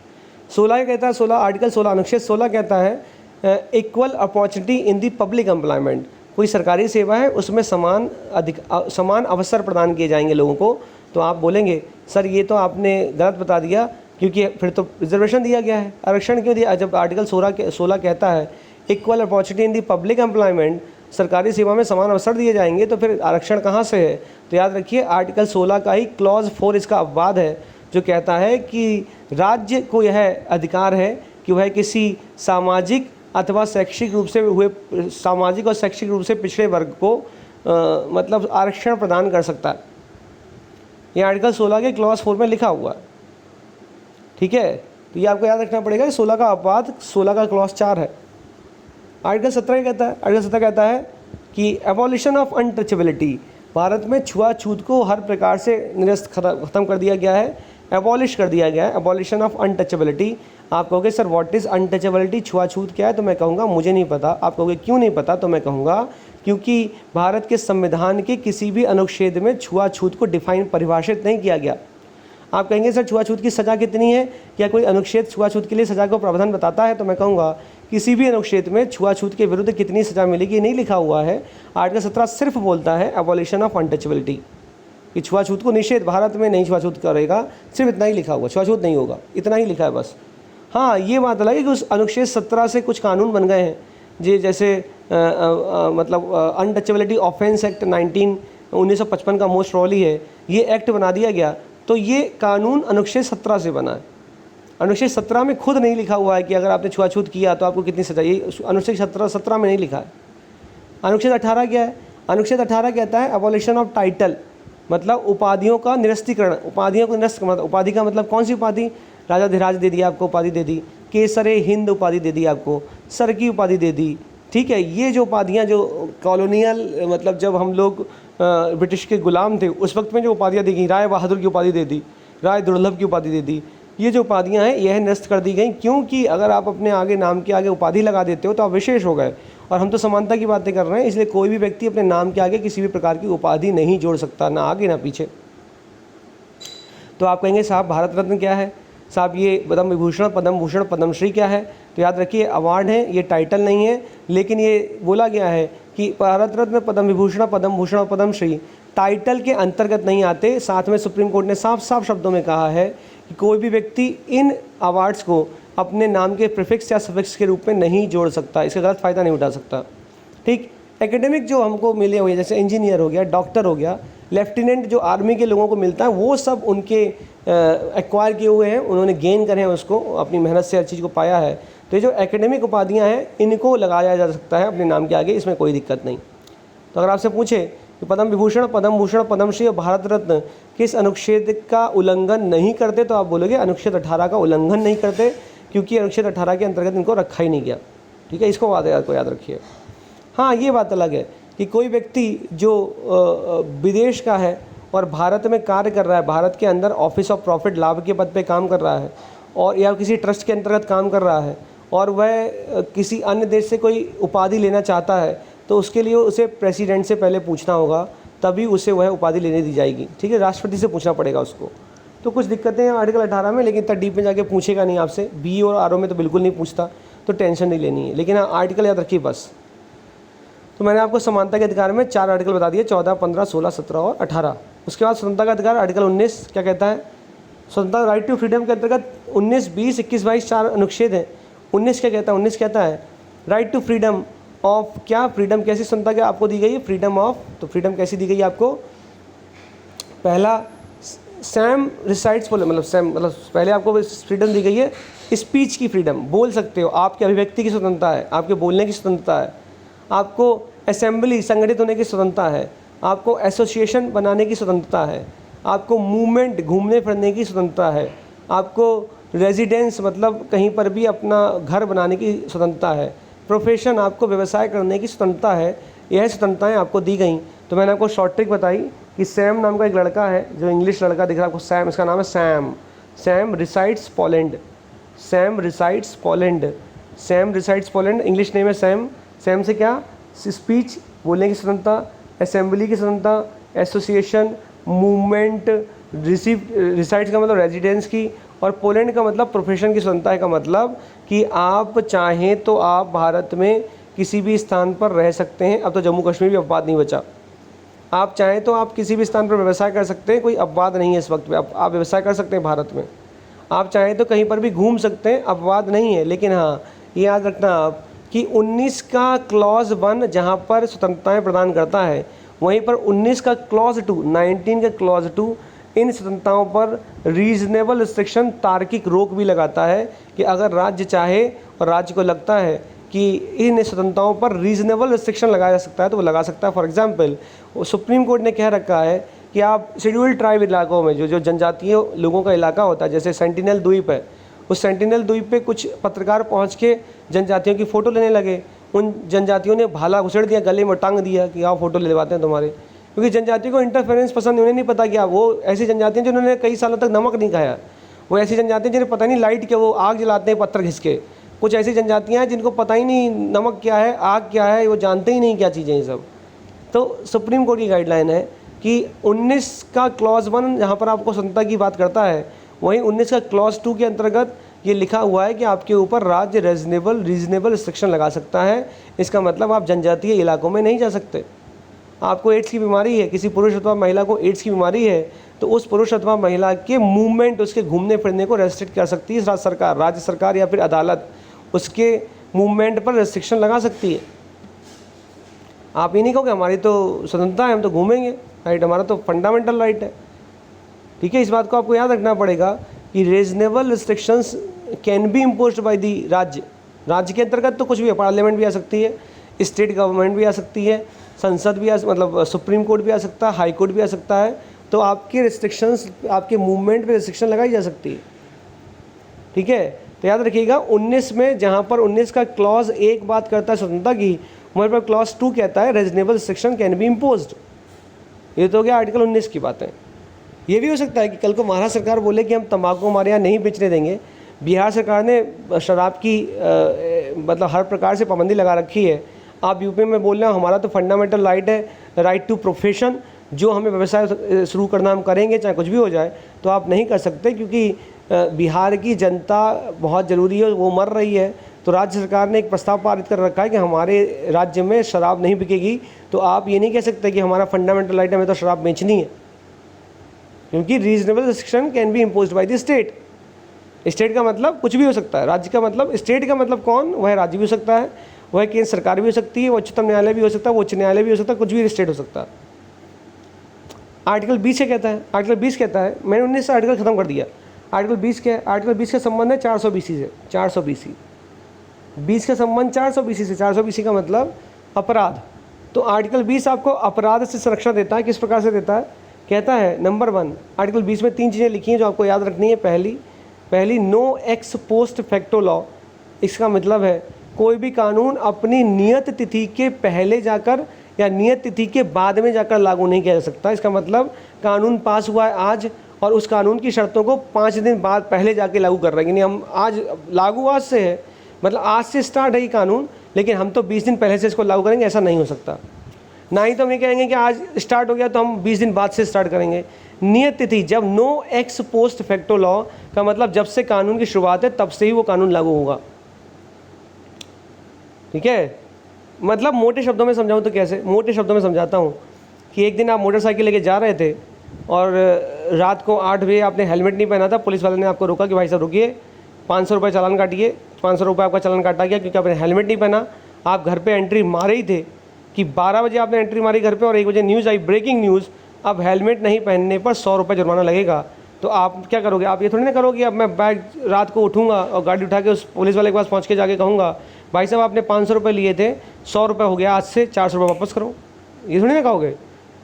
16 कहता है, 16 आर्टिकल 16 अनुच्छेद 16 कहता है equal opportunity in the public employment. कोई सरकारी सेवा है उसमें समान अवसर प्रदान किए जाएंगे लोगों को। तो आप बोलेंगे सर ये तो आपने गलत बता दिया, क्योंकि फिर तो रिजर्वेशन दिया गया है, आरक्षण क्यों दिया? जब आर्टिकल 16 कहता है equal opportunity in the public employment, सरकारी सेवा में समान अवसर दिए जाएंगे, तो फिर आरक्षण कहाँ से है? तो याद रखिए आर्टिकल 16 का ही क्लॉज 4 इसका अपवाद है, जो कहता है कि राज्य को यह अधिकार है कि वह किसी सामाजिक अथवा शैक्षिक रूप से हुए सामाजिक और शैक्षिक रूप से पिछड़े वर्ग को मतलब आरक्षण प्रदान कर सकता है। ये आर्टिकल 16 के क्लॉज 4 में लिखा हुआ है। ठीक है, तो ये आपको याद रखना पड़ेगा कि 16 का अपवाद 16 का क्लॉज 4 है। आर्टिकल 17 कहता है, आर्टिकल 17 कहता है कि एबॉलिशन ऑफ अनटचेबिलिटी। भारत में छुआछूत को हर प्रकार से निरस्त खत्म कर दिया गया है, एबॉलिश कर दिया गया है, एबॉलिशन ऑफ अनटचेबिलिटी। आप कहोगे सर व्हाट इज़ अनटचेबिलिटी, छुआछूत क्या है? तो मैं कहूँगा मुझे नहीं पता। आप कहोगे क्यों नहीं पता? तो मैं कहूँगा क्योंकि भारत के संविधान के किसी भी अनुच्छेद में छुआछूत को डिफाइन परिभाषित नहीं किया गया। आप कहेंगे सर छुआछूत की सज़ा कितनी है? क्या कोई अनुच्छेद छुआछूत के लिए सज़ा को प्रावधान बताता है? तो मैं कहूँगा किसी भी अनुच्छेद में छुआछूत के विरुद्ध कितनी सज़ा मिलेगी नहीं लिखा हुआ है। आर्टिकल 17 सिर्फ बोलता है एबॉलिशन ऑफ अनटचेबिलिटी, कि छुआछूत को निषेध, भारत में नहीं छुआछूत करेगा, सिर्फ इतना ही लिखा हुआ, छुआछूत नहीं होगा, इतना ही लिखा है बस। हाँ, ये बात अलग है कि उस अनुच्छेद 17 से कुछ कानून बन गए हैं, जैसे मतलब अनटचेबिलिटी ऑफेंस एक्ट 1955 का मोस्ट प्रॉबली है, ये एक्ट बना दिया गया। तो ये कानून अनुच्छेद 17 से बना है। अनुच्छेद 17 में खुद नहीं लिखा हुआ है कि अगर आपने छुआछूत किया तो आपको कितनी सजा, ये अनुच्छेद 17 में नहीं लिखा है। अनुच्छेद 18 क्या है? अनुच्छेद 18 कहता है अबॉलिशन ऑफ टाइटल, मतलब उपाधियों का निरस्तीकरण। उपाधियों को निरस्त, मतलब उपाधि का मतलब कौन सी उपाधि? राजाधिराज दे दिया आपको, उपाधि दे दी, केसरे हिंद उपाधि दे दी आपको, सर की उपाधि दे दी। ठीक है, ये जो उपाधियाँ जो कॉलोनियल, मतलब जब हम लोग ब्रिटिश के गुलाम थे उस वक्त में जो उपाधियाँ दी गई, राय बहादुर की उपाधि दे दी, राय दुर्लभ की उपाधि दे दी, ये जो उपाधियाँ हैं यह निरस्त कर दी गई। क्योंकि अगर आप अपने आगे नाम के आगे उपाधि लगा देते हो तो आप विशेष हो गए, और हम तो समानता की बातें कर रहे हैं, इसलिए कोई भी व्यक्ति अपने नाम के आगे किसी भी प्रकार की उपाधि नहीं जोड़ सकता, ना आगे ना पीछे। तो आप कहेंगे साहब भारत रत्न क्या है? साहब ये पद्म विभूषण, पद्म भूषण, पद्मश्री क्या है? तो याद रखिए अवार्ड है, ये टाइटल नहीं है, लेकिन ये बोला गया है कि भारत रत्न, पद्म विभूषण, पद्म भूषण और पद्मश्री टाइटल के अंतर्गत नहीं आते। साथ में सुप्रीम कोर्ट ने साफ साफ शब्दों में कहा है कि कोई भी व्यक्ति इन अवार्ड्स को अपने नाम के प्रीफिक्स या सफिक्स के रूप में नहीं जोड़ सकता, इसका गलत फ़ायदा नहीं उठा सकता। ठीक, एकेडमिक जो हमको मिले हुए जैसे इंजीनियर हो गया, डॉक्टर हो गया, लेफ्टिनेंट जो आर्मी के लोगों को मिलता है, वो सब उनके एक्वायर किए हुए हैं, उन्होंने गेन करे हैं उसको, अपनी मेहनत से हर चीज़ को पाया है। तो तो ये जो एकेडमिक उपाधियाँ हैं इनको लगाया जा सकता है अपने नाम के आगे, इसमें कोई दिक्कत नहीं। तो अगर आपसे पूछे कि पद्म विभूषण, पद्म भूषण, पद्मश्री और भारत रत्न किस अनुच्छेद का उल्लंघन नहीं करते, तो आप बोलोगे अनुच्छेद 18 का उल्लंघन नहीं करते, क्योंकि अनुच्छेद 18 के अंतर्गत इनको रखा ही नहीं गया। ठीक है, इसको याद रखिए। हाँ, ये बात अलग है कि कोई व्यक्ति जो विदेश का है और भारत में कार्य कर रहा है, भारत के अंदर ऑफिस ऑफ प्रॉफिट लाभ के पद पे काम कर रहा है, और या किसी ट्रस्ट के अंतर्गत काम कर रहा है, और वह किसी अन्य देश से कोई उपाधि लेना चाहता है, तो उसके लिए उसे प्रेसिडेंट से पहले पूछना होगा, तभी उसे वह उपाधि लेने दी जाएगी। ठीक है, राष्ट्रपति से पूछना पड़ेगा उसको। तो कुछ दिक्कतें हैं आर्टिकल 18 में, लेकिन इतना डीप में जाके पूछेगा नहीं आपसे। बी और आर में तो बिल्कुल नहीं पूछता, तो टेंशन नहीं लेनी है। लेकिन हाँ, आर्टिकल याद रखिए बस। तो मैंने आपको समानता के अधिकार में 4 आर्टिकल बता दिए, 14, 15, 16, 17 और 18। उसके बाद स्वतंत्रता का अधिकार आर्टिकल 19 क्या कहता है? स्वतंत्रता राइट टू फ्रीडम के अंतर्गत 19, 20, 21, 22 4 अनुच्छेद हैं। 19 क्या कहता है? 19 कहता है राइट टू फ्रीडम ऑफ, क्या फ्रीडम कैसी स्वतंत्रता क्या आपको दी गई है? फ्रीडम ऑफ, तो फ्रीडम कैसी दी गई है आपको? पहला सैम रिसाइट्स मतलब पहले आपको फ्रीडम दी गई है स्पीच की फ्रीडम, बोल सकते हो, आपकी अभिव्यक्ति की स्वतंत्रता है, आपके बोलने की स्वतंत्रता है, आपको असेंबली संगठित होने की स्वतंत्रता है, आपको एसोसिएशन बनाने की स्वतंत्रता है, आपको मूवमेंट घूमने फिरने की स्वतंत्रता है, आपको रेजिडेंस मतलब कहीं पर भी अपना घर बनाने की स्वतंत्रता है, प्रोफेशन आपको व्यवसाय करने की स्वतंत्रता है। यह स्वतंत्रताएं आपको दी गई। तो मैंने आपको शॉर्ट ट्रिक बताई कि सैम नाम का एक लड़का है, जो इंग्लिश लड़का दिख रहा है आपको, सैम, इसका नाम है Sam. Sam resides Poland, Sam resides Poland, Sam resides Poland, English name है सैम। सैम से क्या? स्पीच बोलने की स्वतंत्रता, असेंबली की स्वतंत्रता, एसोसिएशन, मूवमेंट, रिसाइड्स का मतलब रेजिडेंस की, और पोलैंड का मतलब प्रोफेशन की स्वतंत्रता का मतलब कि आप चाहें तो आप भारत में किसी भी स्थान पर रह सकते हैं। अब तो जम्मू कश्मीर भी अपवाद नहीं बचा। आप चाहें तो आप किसी भी स्थान पर व्यवसाय कर सकते हैं, कोई अपवाद नहीं है इस वक्त पे। आप व्यवसाय कर सकते हैं भारत में। आप चाहें तो कहीं पर भी घूम सकते हैं, अपवाद नहीं है। लेकिन हाँ, ये याद रखना आप कि 19 का क्लॉज 1 जहाँ पर स्वतंत्रताएँ प्रदान करता है, वहीं पर 19 का क्लॉज 2, 19 का क्लॉज 2 इन स्वतंत्रताओं पर रीजनेबल रिस्ट्रिक्शन, तार्किक रोक भी लगाता है कि अगर राज्य चाहे और राज्य को लगता है कि इन स्वतंत्रताओं पर रीजनेबल रिस्ट्रिक्शन लगाया जा सकता है तो वो लगा सकता है। फॉर एग्जांपल, सुप्रीम कोर्ट ने कह रखा है कि आप शेड्यूल्ड ट्राइब इलाकों में जो जनजातीय लोगों का इलाका होता है, जैसे सेंटिनल द्वीप है, उस सेंटिनल द्वीप पे कुछ पत्रकार पहुंच के जनजातियों की फ़ोटो लेने लगे। उन जनजातियों ने भाला घुसेड़ दिया, गले में टांग दिया कि आप फ़ोटो लेवाते हैं तुम्हारे, क्योंकि जनजातियों को इंटरफेरेंस पसंद, उन्हें नहीं पता क्या। वो ऐसी जनजातियाँ जिन्होंने कई सालों तक नमक नहीं खाया, वो ऐसी जनजातियाँ जिन्हें पता नहीं लाइट क्या, वो आग जलाते हैं पत्थर घिस के। कुछ ऐसी जनजातियाँ हैं जिनको पता ही नहीं नमक क्या है, आग क्या है, वो जानते ही नहीं क्या चीज़ें ये सब। तो सुप्रीम कोर्ट की गाइडलाइन है कि 19 का क्लॉज 1 जहाँ पर आपको स्वतंत्रता की बात करता है, वहीं 19 का क्लॉज 2 के अंतर्गत ये लिखा हुआ है कि आपके ऊपर राज्य रीजनेबल रिस्ट्रिक्शन लगा सकता है। इसका मतलब आप जनजातीय इलाकों में नहीं जा सकते। आपको एड्स की बीमारी है, किसी पुरुष अथवा महिला को एड्स की बीमारी है, तो उस पुरुष अथवा महिला के मूवमेंट, उसके घूमने फिरने को रेस्ट्रिक्ट कर सकती है सरकार, राज्य सरकार या फिर अदालत उसके मूवमेंट पर रेस्ट्रिक्शन लगा सकती है। आप ये नहीं कहोगे हमारी तो स्वतंत्रता है, हम तो घूमेंगे, राइट, हमारा तो फंडामेंटल राइट है। ठीक है, इस बात को आपको याद रखना पड़ेगा कि reasonable restrictions can be imposed by the राज्य। राज्य के अंतर्गत तो कुछ भी है, पार्लियामेंट भी आ सकती है, स्टेट गवर्नमेंट भी आ सकती है, संसद भी मतलब सुप्रीम कोर्ट भी आ सकता है, हाई कोर्ट भी आ सकता है। तो आपके रिस्ट्रिक्शंस, आपके मूवमेंट पे रिस्ट्रिक्शन लगाई जा सकती है। ठीक है, तो याद रखिएगा 19 में जहाँ पर 19 का क्लॉज 1 बात करता है स्वतंत्रता की, वहीं पर क्लॉज 2 कहता है reasonable restriction can be imposed. ये तो हो गया आर्टिकल 19 की बातें। ये भी हो सकता है कि कल को महाराष्ट्र सरकार बोले कि हम तंबाकू हमारे यहाँ नहीं बेचने देंगे। बिहार सरकार ने शराब की मतलब हर प्रकार से पाबंदी लगा रखी है। आप यूपी में बोल रहे हो हमारा तो फंडामेंटल राइट है, राइट टू प्रोफेशन, जो हमें व्यवसाय शुरू करना हम करेंगे चाहे कुछ भी हो जाए, तो आप नहीं कर सकते क्योंकि बिहार की जनता बहुत ज़रूरी है, वो मर रही है। तो राज्य सरकार ने एक प्रस्ताव पारित कर रखा है कि हमारे राज्य में शराब नहीं बिकेगी। तो आप ये नहीं कह सकते कि हमारा फंडामेंटल राइट है, हमें तो शराब बेचनी है, क्योंकि reasonable restriction can be imposed by the state. State का मतलब कुछ भी हो सकता है, राज्य का मतलब, स्टेट का मतलब कौन? वह राज्य भी हो सकता है, वह केंद्र सरकार भी हो सकती है, वो उच्चतम न्यायालय भी हो सकता है, वो उच्च न्यायालय भी हो सकता है, कुछ भी स्टेट हो सकता है। आर्टिकल 20 क्या कहता है? आर्टिकल 20 कहता है, मैंने 19 से आर्टिकल खत्म कर दिया। आर्टिकल 20 क्या है? आर्टिकल 20 का संबंध है 400 BC से, 400 BC। 20 का संबंध 420 से, 420 का मतलब अपराध। तो आर्टिकल 20 आपको अपराध से संरक्षण देता है। किस प्रकार से देता है? कहता है नंबर 1, आर्टिकल 20 में 3 चीज़ें लिखी हैं जो आपको याद रखनी है। पहली no ex post facto law. इसका मतलब है कोई भी कानून अपनी नियत तिथि के पहले जाकर या नियत तिथि के बाद में जाकर लागू नहीं किया जा सकता। इसका मतलब कानून पास हुआ है आज और उस कानून की शर्तों को 5 दिन बाद पहले जाके लागू कर रहे हैं। यानी हम आज लागू आज से है, मतलब आज से स्टार्ट है ये कानून, लेकिन हम तो 20 दिन पहले से इसको लागू करेंगे, ऐसा नहीं हो सकता। ना ही तो हम ये कहेंगे कि आज स्टार्ट हो गया तो हम 20 दिन बाद से स्टार्ट करेंगे। नियत तिथि, जब no ex post facto law का मतलब जब से कानून की शुरुआत है तब से ही वो कानून लागू होगा। ठीक है, मतलब मोटे शब्दों में समझाऊं तो कैसे? मोटे शब्दों में समझाता हूँ कि एक दिन आप मोटरसाइकिल लेके जा रहे थे और रात को 8 बजे आपने हेलमेट नहीं पहना था। पुलिस वाले ने आपको रोका कि भाई साहब रुकिए, 500 रुपये चालान काटिए। 500 रुपये आपका चालान काटा गया क्योंकि आपने हेलमेट नहीं पहना। आप घर पे एंट्री मारे ही थे कि 12 बजे आपने एंट्री मारी घर पे और 1 बजे न्यूज़ आई, ब्रेकिंग न्यूज़, अब हेलमेट नहीं पहनने पर 100 रुपये जुर्माना लगेगा। तो आप क्या करोगे? आप ये थोड़ी ना करोगे अब मैं बैग रात को उठूँगा और गाड़ी उठा के उस पुलिस वाले के पास पहुँच के जाके कहूँगा भाई साहब आपने 500 रुपये लिए थे, 100 रुपये हो गया, आज से 400 रुपये वापस करो। ये थोड़ी ना कहोगे।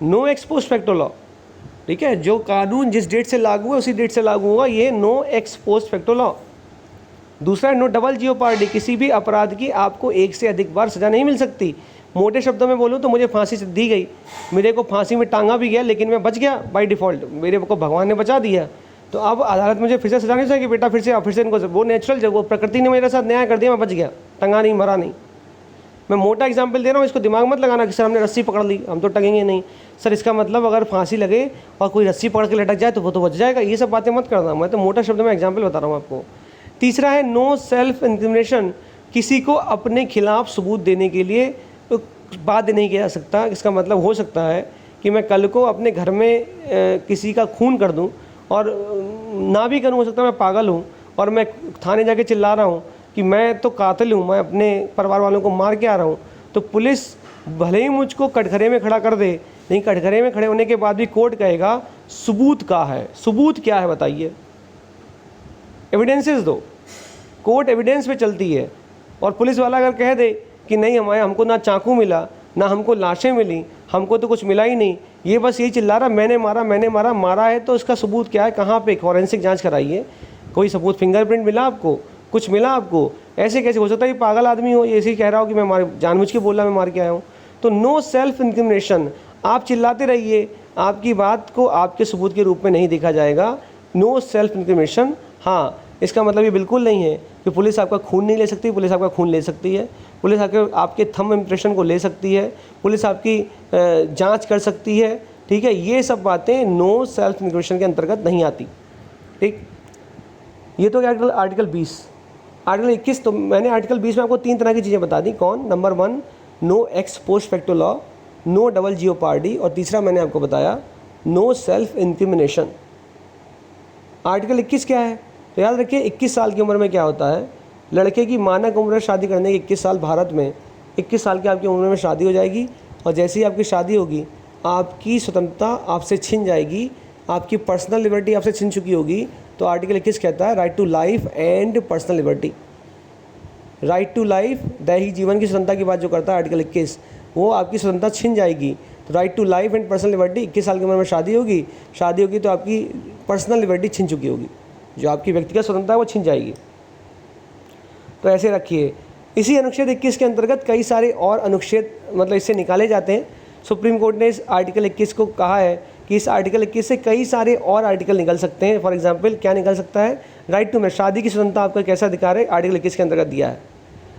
No ex post facto law. ठीक है, जो कानून जिस डेट से लागू है उसी डेट से लागू होगा, ये no ex post facto law. दूसरा है नो डबल जियोपार्डी। किसी भी अपराध की आपको एक से अधिक बार सज़ा नहीं मिल सकती। मोटे शब्दों में बोलूँ तो मुझे फांसी से दी गई, मेरे को फांसी में टांगा भी गया, लेकिन मैं बच गया बाय डिफ़ॉल्ट, मेरे को भगवान ने बचा दिया। तो अब अदालत मुझे फिर से सजा नहीं सकेगी, बेटा फिर से इनको, वो नेचुरल, जब वो प्रकृति ने मेरे साथ न्याय कर दिया, मैं बच गया, टंगा नहीं, मरा नहीं। मैं मोटा एग्जाम्पल दे रहा हूँ, इसको दिमाग मत लगाना कि सर हमने रस्सी पकड़ ली हम तो टंगेंगे नहीं। सर इसका मतलब अगर फांसी लगे और कोई रस्सी पकड़ के लटक जाए तो वो तो बच जाएगा। ये सब बातें मत करना, मैं तो मोटा शब्द में एग्जाम्पल बता रहा हूँ आपको। तीसरा है नो सेल्फ इंक्रिमिनेशन। किसी को अपने खिलाफ सबूत देने के लिए बाध्य नहीं किया जा सकता। इसका मतलब हो सकता है कि मैं कल को अपने घर में किसी का खून कर दूं और ना भी करूं, हो सकता है मैं पागल हूं और मैं थाने जाके चिल्ला रहा हूं कि मैं तो कातिल हूं, मैं अपने परिवार वालों को मार के आ रहा हूं। तो पुलिस भले ही मुझको कटघरे में खड़ा कर दे, लेकिन कटघरे में खड़े होने के बाद भी कोर्ट कहेगा सबूत का है। सबूत क्या है बताइए? एविडेंसेस दो। कोर्ट एविडेंस पे चलती है। और पुलिस वाला अगर कह दे कि नहीं हमको ना चाकू मिला, ना हमको लाशें मिली, हमको तो कुछ मिला ही नहीं, ये बस यही चिल्ला रहा मैंने मारा, मारा है तो इसका सबूत क्या है? कहाँ पे? फॉरेंसिक जांच कराइए, कोई सबूत, फिंगरप्रिंट मिला आपको, कुछ मिला आपको? ऐसे कैसे हो सकता है? ये पागल आदमी हो, ये ऐसे ही कह रहा हो कि मैं जानबूझ के बोल रहा मैं मार के आया हूँ। तो नो सेल्फ इंक्रिमिनेशन। आप चिल्लाते रहिए, आपकी बात को आपके सबूत के रूप में नहीं देखा जाएगा। No self incrimination. हाँ, इसका मतलब ये बिल्कुल नहीं है कि पुलिस आपका खून नहीं ले सकती। पुलिस आपका खून ले सकती है, पुलिस आपके थंब इम्प्रेशन को ले सकती है, पुलिस आपकी जांच कर सकती है। ठीक है, ये सब बातें नो सेल्फ इंक्रिमिनेशन के अंतर्गत नहीं आती। ठीक, ये तो आर्टिकल 20। आर्टिकल 21, तो मैंने आर्टिकल 20 में आपको 3 तरह की चीज़ें बता दी। कौन? Number 1 no ex post facto law, no double jeopardy, और तीसरा मैंने आपको बताया नो सेल्फ इंक्रिमिनेशन। आर्टिकल 21 क्या है? तो याद रखिए 21 साल की उम्र में क्या होता है, लड़के की मानक उम्र शादी करने की 21 साल, भारत में 21 साल की आपकी उम्र में शादी हो जाएगी और जैसे ही आपकी शादी होगी आपकी स्वतंत्रता आपसे छिन जाएगी, आपकी पर्सनल लिबर्टी आपसे छिन चुकी होगी। तो आर्टिकल 21 कहता है right to life and personal liberty. Right to life, दैहिक जीवन की स्वतंत्रता की बात जो करता है आर्टिकल 21, वो आपकी स्वतंत्रता छिन जाएगी। तो right to life and personal liberty, 21 साल की उम्र में शादी होगी तो आपकी पर्सनल लिबर्टी छिन चुकी होगी, जो आपकी व्यक्तिगत स्वतंत्रता है वो छिन जाएगी। तो ऐसे रखिए। इसी अनुच्छेद 21 के अंतर्गत कई सारे और अनुच्छेद मतलब इससे निकाले जाते हैं। सुप्रीम कोर्ट ने इस आर्टिकल 21 को कहा है कि इस आर्टिकल 21 से कई सारे और आर्टिकल निकल सकते हैं। फॉर एग्जांपल क्या निकल सकता है? राइट टू मैरिज, शादी की स्वतंत्रता आपका कैसा अधिकार है? आर्टिकल 21 के अंतर्गत दिया है।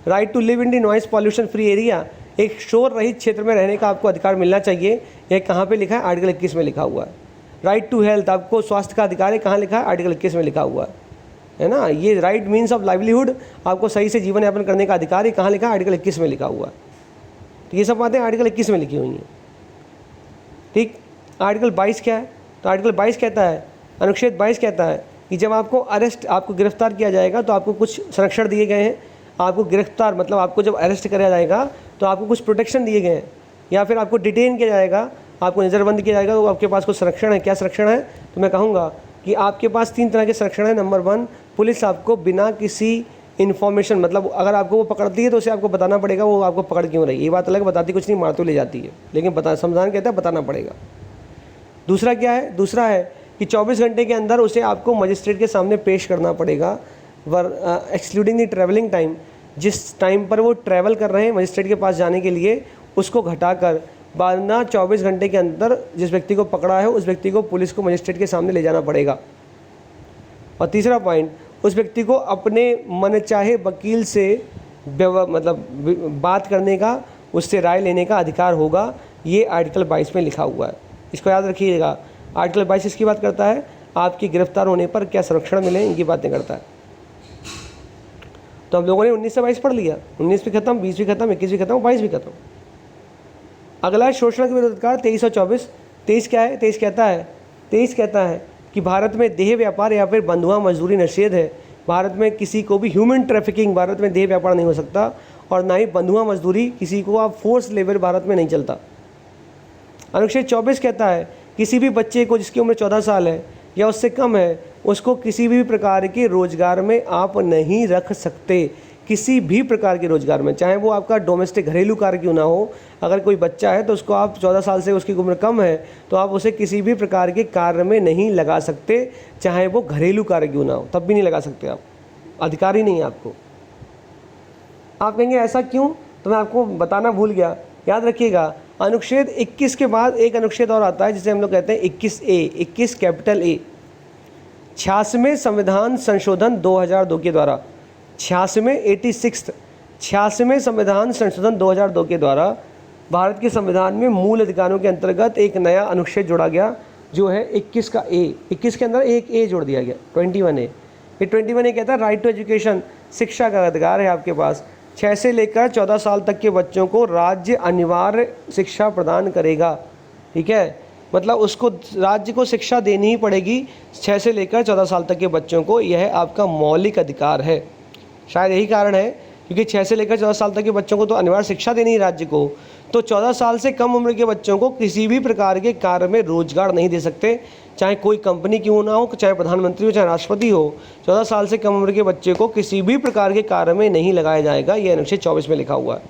Right to live in the noise pollution free area, एक शोर रहित क्षेत्र में रहने का आपको अधिकार मिलना चाहिए। यह कहाँ पर लिखा है? आर्टिकल 21 में लिखा हुआ है। राइट टू हेल्थ, आपको स्वास्थ्य का अधिकार है, कहाँ लिखा है? आर्टिकल 21 में लिखा हुआ है ना। ये राइट मीन्स ऑफ लाइवलीहुड, आपको सही से जीवन यापन करने का अधिकार है, कहाँ लिखा है? आर्टिकल 21 में लिखा हुआ है। तो ये सब बातें आर्टिकल 21 में लिखी हुई हैं। ठीक, आर्टिकल 22 क्या है? तो आर्टिकल 22 कहता है, अनुच्छेद 22 कहता है कि जब आपको गिरफ्तार किया जाएगा तो आपको कुछ संरक्षण दिए गए हैं। आपको गिरफ्तार मतलब आपको जब अरेस्ट किया जाएगा तो आपको कुछ प्रोटेक्शन दिए गए हैं, या फिर आपको डिटेन किया जाएगा, आपको नज़रबंद किया जाएगा, तो आपके पास कुछ संरक्षण है। क्या संरक्षण है? तो मैं कहूँगा कि आपके पास 3 तरह के संरक्षण है। नंबर 1, पुलिस आपको बिना किसी इन्फॉर्मेशन, मतलब अगर आपको वो पकड़ती है तो उसे आपको बताना पड़ेगा वो आपको पकड़ क्यों रही है। ये बात अलग, बताती कुछ नहीं, मार तो ले जाती है, लेकिन संविधान कहता है बताना पड़ेगा। दूसरा क्या है, दूसरा है कि 24 घंटे के अंदर उसे आपको मजिस्ट्रेट के सामने पेश करना पड़ेगा, एक्सक्लूडिंग द ट्रैवलिंग टाइम, जिस टाइम पर वो ट्रैवल कर रहे हैं मजिस्ट्रेट के पास जाने के लिए उसको घटाकर वरना 24 घंटे के अंदर जिस व्यक्ति को पकड़ा है उस व्यक्ति को पुलिस को मजिस्ट्रेट के सामने ले जाना पड़ेगा। और तीसरा पॉइंट, उस व्यक्ति को अपने मनचाहे वकील से मतलब बात करने का, उससे राय लेने का अधिकार होगा। ये आर्टिकल 22 में लिखा हुआ है, इसको याद रखिएगा। आर्टिकल 22 इसकी बात करता है आपकी गिरफ्तार होने पर क्या संरक्षण मिले, इनकी बातें करता है। तो हम लोगों ने 19 से 22 पढ़ लिया, 19 भी खत्म, 20 भी खत्म, 21 भी खत्म, 22 भी खत्म। अगला है शोषण के विरुद्ध अधिकार 23 और 24। 23 क्या है, 23 कहता है कि भारत में देह व्यापार या फिर बंधुआ मजदूरी निषेध है। भारत में किसी को भी ह्यूमन ट्रैफिकिंग, भारत में देह व्यापार नहीं हो सकता, और ना ही बंधुआ मजदूरी, किसी को आप फोर्स लेबर भारत में नहीं चलता। अनुच्छेद 24 कहता है किसी भी बच्चे को जिसकी उम्र 14 साल है या उससे कम है उसको किसी भी प्रकार के रोजगार में आप नहीं रख सकते। किसी भी प्रकार के रोजगार में, चाहे वो आपका डोमेस्टिक घरेलू कार्य क्यों ना हो, अगर कोई बच्चा है तो उसको आप 14 साल से उसकी उम्र कम है तो आप उसे किसी भी प्रकार के कार्य में नहीं लगा सकते, चाहे वो घरेलू कार्य क्यों ना हो, तब भी नहीं लगा सकते आप, अधिकार ही नहीं है आपको। आप कहेंगे ऐसा क्यों, तो मैं आपको बताना भूल गया, याद रखिएगा। अनुच्छेद 21 के बाद एक अनुच्छेद और आता है जिसे हम लोग कहते हैं 21A, 21 कैपिटल ए। 86वें संविधान संशोधन 2002 के द्वारा, 86वें संविधान संशोधन 2002 के द्वारा भारत के संविधान में मूल अधिकारों के अंतर्गत एक नया अनुच्छेद जोड़ा गया जो है 21 का ए। 21 के अंदर एक ए जोड़ दिया गया, 21A। ये 21A कहता है राइट टू एजुकेशन, शिक्षा का अधिकार है आपके पास। 6 से लेकर 14 साल तक के बच्चों को राज्य अनिवार्य शिक्षा प्रदान करेगा, ठीक है, मतलब उसको राज्य को शिक्षा देनी ही पड़ेगी 6 से लेकर 14 साल तक के बच्चों को, यह आपका मौलिक अधिकार है। शायद यही कारण है क्योंकि 6 से लेकर 14 साल तक के बच्चों को तो अनिवार्य शिक्षा देनी है राज्य को, तो 14 साल से कम उम्र के बच्चों को किसी भी प्रकार के कार्य में रोजगार नहीं दे सकते, चाहे कोई कंपनी क्यों ना हो, चाहे प्रधानमंत्री हो, चाहे राष्ट्रपति हो। 14 साल से कम उम्र के बच्चे को किसी भी प्रकार के कार्य में नहीं लगाया जाएगा, यह अनुच्छेद 24 में लिखा हुआ है।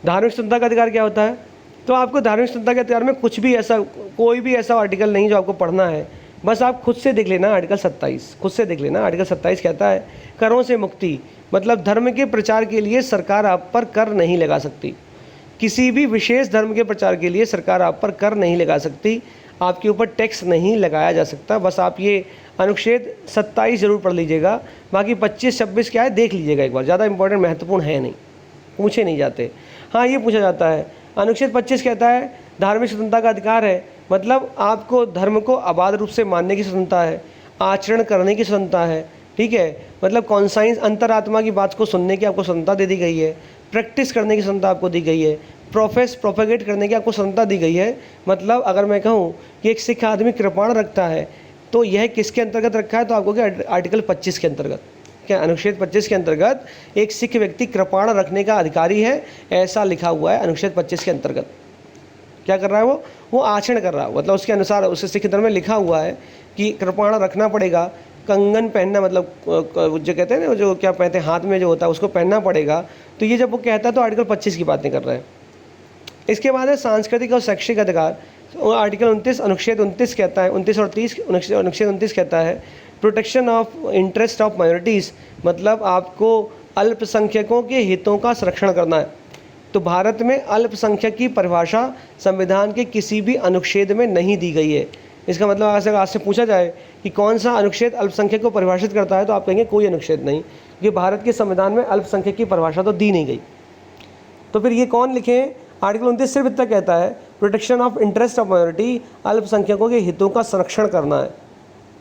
धार्मिक स्वतंत्रता का अधिकार क्या होता है, तो आपको धार्मिक स्वतंत्रता के अधिकार में कुछ भी ऐसा, कोई भी ऐसा आर्टिकल नहीं जो आपको पढ़ना है, बस आप खुद से देख लेना। आर्टिकल 27 खुद से देख लेना। आर्टिकल 27 कहता है करों से मुक्ति, मतलब धर्म के प्रचार के लिए सरकार आप पर कर नहीं लगा सकती। किसी भी विशेष धर्म के प्रचार के लिए सरकार आप पर कर नहीं लगा सकती, आपके ऊपर टैक्स नहीं लगाया जा सकता। बस आप ये अनुच्छेद 27 जरूर पढ़ लीजिएगा, बाकी 25-26 क्या है देख लीजिएगा एक बार, ज़्यादा इंपॉर्टेंट महत्वपूर्ण है नहीं, पूछे नहीं जाते। हाँ ये पूछा जाता है, अनुच्छेद 25 कहता है धार्मिक स्वतंत्रता का अधिकार है, मतलब आपको धर्म को अबाध रूप से मानने की स्वतंत्रता है, आचरण करने की स्वतंत्रता है, ठीक है, मतलब कॉन्साइंस अंतरात्मा की बात को सुनने की आपको स्वतंत्रता दे दी गई है, प्रैक्टिस करने की स्वतंत्रता आपको दी गई है, प्रोपेगेट करने की आपको स्वतंत्रता दी गई है। मतलब अगर मैं कहूँ कि एक सिख आदमी कृपाण रखता है तो यह किसके अंतर्गत रखा है, तो आपको क्या आर्टिकल 25 के अंतर्गत, क्या अनुच्छेद 25 के अंतर्गत एक सिख व्यक्ति कृपाण रखने का अधिकारी है, ऐसा लिखा हुआ है अनुच्छेद 25 के अंतर्गत। क्या कर रहा है वो आचरण कर रहा है, मतलब उसके अनुसार उसके सिख धर्म में लिखा हुआ है कि कृपाण रखना पड़ेगा, कंगन पहनना, मतलब जो कहते हैं ना, जो क्या पहनते हैं हाथ में जो होता है उसको पहनना पड़ेगा। तो ये जब वो कहता है तो आर्टिकल 25 की बातें कर रहे हैं। इसके बाद है सांस्कृतिक और शैक्षिक अधिकार, आर्टिकल 29 अनुच्छेद 29 कहता है, 29 और 30 अनुच्छेद 29 कहता है protection of interest of minorities, मतलब आपको अल्पसंख्यकों के हितों का संरक्षण करना है। तो भारत में अल्पसंख्यक की परिभाषा संविधान के किसी भी अनुच्छेद में नहीं दी गई है। इसका मतलब अगर आपसे पूछा जाए कि कौन सा अनुच्छेद अल्पसंख्यक को परिभाषित करता है तो आप कहेंगे कोई अनुच्छेद नहीं, क्योंकि भारत के संविधान में अल्पसंख्यक की परिभाषा तो दी नहीं गई। तो फिर ये कौन लिखे, आर्टिकल 29 सिर्फ इतना कहता है protection of interest of minority, अल्पसंख्यकों के हितों का संरक्षण करना है।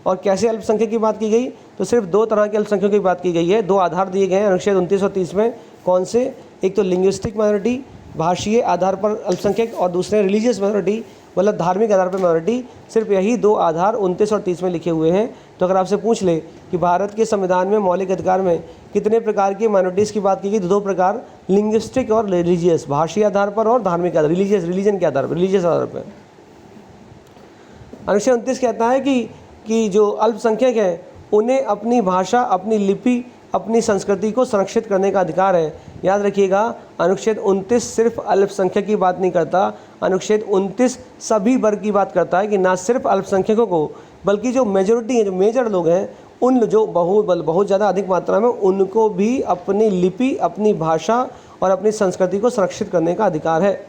और कैसे अल्पसंख्यक की बात की गई, तो सिर्फ 2 तरह के अल्पसंख्यकों की बात की गई है, 2 आधार दिए गए हैं अनुच्छेद 29 और 30 में। कौन से, एक तो लिंग्विस्टिक माइनॉरिटी, भाषीय आधार पर अल्पसंख्यक, और दूसरे रिलीजियस माइनॉरिटी, मतलब धार्मिक आधार पर माइनॉरिटी। सिर्फ यही 2 आधार 29 और 30 में लिखे हुए हैं। तो अगर आपसे पूछ ले कि भारत के संविधान में मौलिक अधिकार में कितने प्रकार की माइनॉरिटीज़ की बात की गई, तो 2 प्रकार, लिंग्विस्टिक और रिलीजियस, भाषीय आधार पर और धार्मिक आधार, रिलीजन के आधार पर, रिलीजियस आधार पर। अनुच्छेद 29 कहता है कि जो अल्पसंख्यक हैं उन्हें अपनी भाषा, अपनी लिपि, अपनी संस्कृति को संरक्षित करने का अधिकार है। याद रखिएगा, अनुच्छेद 29 सिर्फ अल्पसंख्यक की बात नहीं करता, अनुच्छेद 29 सभी वर्ग की बात करता है कि ना सिर्फ अल्पसंख्यकों को बल्कि जो मेजोरिटी है, जो मेजर लोग हैं, उन जो बहुत ज़्यादा अधिक मात्रा में, उनको भी अपनी लिपि, अपनी भाषा और अपनी संस्कृति को संरक्षित करने का अधिकार है।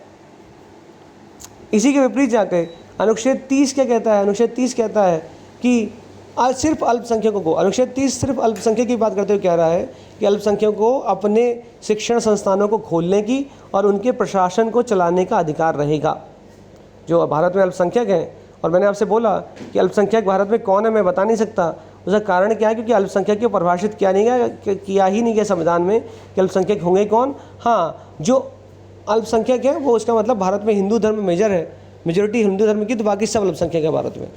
इसी के विपरीत जाके अनुच्छेद 30 क्या कहता है? अनुच्छेद 30 कहता है कि सिर्फ अल्पसंख्यकों को, अनुच्छेद 30 सिर्फ अल्पसंख्यक की बात करते हुए कह रहा है कि अल्पसंख्यकों को अपने शिक्षण संस्थानों को खोलने की और उनके प्रशासन को चलाने का अधिकार रहेगा। जो भारत में अल्पसंख्यक हैं, और मैंने आपसे बोला कि अल्पसंख्यक भारत में कौन है मैं बता नहीं सकता, उसका कारण क्या है? क्योंकि अल्पसंख्यक को परिभाषित किया ही नहीं गया संविधान में कि अल्पसंख्यक होंगे कौन। हाँ, जो अल्पसंख्यक है वो, उसका मतलब भारत में हिंदू धर्म मेजर है, मेजोरिटी हिंदू धर्म की, तो बाकी सब अल्पसंख्यक है भारत में।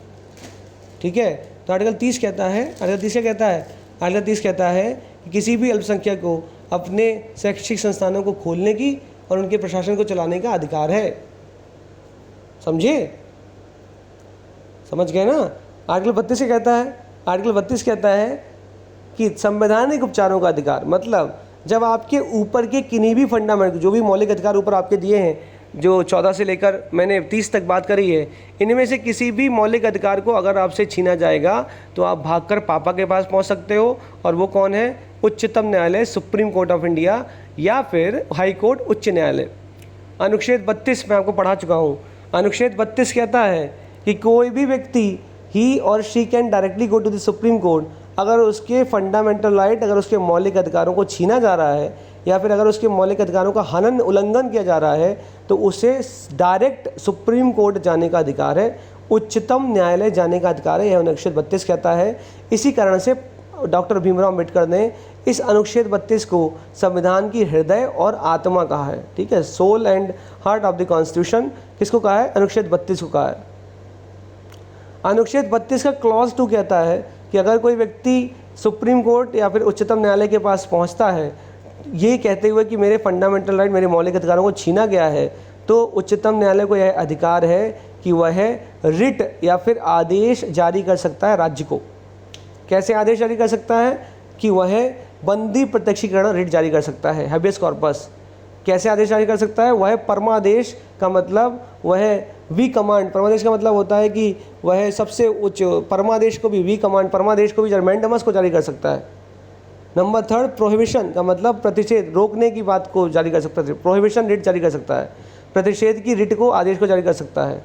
ठीक है, तो आर्टिकल 30 कहता है, आर्टिकल 30 क्या कहता है? आर्टिकल 30 कहता है कि किसी भी अल्पसंख्यक को अपने शैक्षिक संस्थानों को खोलने की और उनके प्रशासन को चलाने का अधिकार है। समझे? समझ गए ना? आर्टिकल 32 कहता है, आर्टिकल 32 कहता है कि संवैधानिक उपचारों का अधिकार, मतलब जब आपके ऊपर के किन्हीं भी फंडामेंटल, जो भी मौलिक अधिकार ऊपर आपके दिए हैं, जो 14 से लेकर मैंने 30 तक बात करी है, इनमें से किसी भी मौलिक अधिकार को अगर आपसे छीना जाएगा तो आप भागकर पापा के पास पहुंच सकते हो, और वो कौन है? उच्चतम न्यायालय, सुप्रीम कोर्ट ऑफ इंडिया, या फिर हाई कोर्ट, उच्च न्यायालय। अनुच्छेद 32 मैं आपको पढ़ा चुका हूँ। अनुच्छेद 32 कहता है कि कोई भी व्यक्ति, ही और she can directly go to the supreme court, अगर उसके फंडामेंटल राइट, अगर उसके मौलिक अधिकारों को छीना जा रहा है या फिर अगर उसके मौलिक अधिकारों का हनन, उल्लंघन किया जा रहा है, तो उसे डायरेक्ट सुप्रीम कोर्ट जाने का अधिकार है, उच्चतम न्यायालय जाने का अधिकार है, यह अनुच्छेद 32 कहता है। इसी कारण से डॉक्टर भीमराव अम्बेडकर ने इस अनुच्छेद 32 को संविधान की हृदय और आत्मा कहा है। ठीक है, soul and heart of the constitution किसको कहा है? अनुच्छेद 32 को कहा है। अनुच्छेद 32 का क्लॉज 2 कहता है कि अगर कोई व्यक्ति सुप्रीम कोर्ट या फिर उच्चतम न्यायालय के पास पहुंचता है ये कहते हुए कि मेरे फंडामेंटल राइट, मेरे मौलिक अधिकारों को छीना गया है, तो उच्चतम न्यायालय को यह अधिकार है कि वह रिट या फिर आदेश जारी कर सकता है राज्य को। कैसे आदेश जारी कर सकता है? कि वह बंदी प्रत्यक्षीकरण रिट जारी कर सकता है, हैबियस कॉर्पस। कैसे आदेश जारी कर सकता है? वह परमादेश का मतलब वह वी कमांड, परमादेश का मतलब होता है कि वह सबसे उच्च परमादेश को भी, वी कमांड परमादेश को भी, जर्मेंडमस को जारी कर सकता है। नंबर 3 प्रोहिबिशन का मतलब प्रतिषेध, रोकने की बात को जारी कर सकता है, प्रोहिबिशन रिट जारी कर सकता है, प्रतिषेध की रिट को, आदेश को जारी कर सकता है।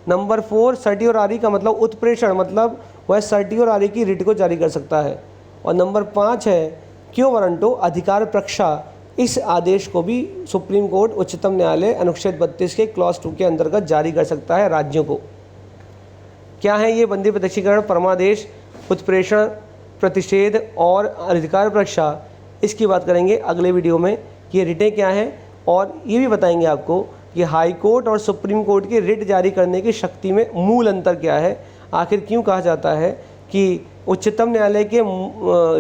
नंबर 4 सर्टियोरारी का मतलब उत्प्रेषण, मतलब वह सर्टियोरारी की रिट को जारी कर सकता है। और नंबर 5 है क्यो वारंटो, अधिकार प्रक्षा, इस आदेश को भी सुप्रीम कोर्ट, उच्चतम न्यायालय अनुच्छेद 32 के क्लॉज 2 के अंतर्गत जारी कर सकता है राज्यों को। क्या है ये बंदी प्रत्यक्षीकरण, परमादेश, उत्प्रेषण, प्रतिषेध और अधिकार प्रक्षा? इसकी बात करेंगे अगले वीडियो में कि ये रिटें क्या हैं, और ये भी बताएंगे आपको कि हाई कोर्ट और सुप्रीम कोर्ट की रिट जारी करने की शक्ति में मूल अंतर क्या है। आखिर क्यों कहा जाता है कि उच्चतम न्यायालय के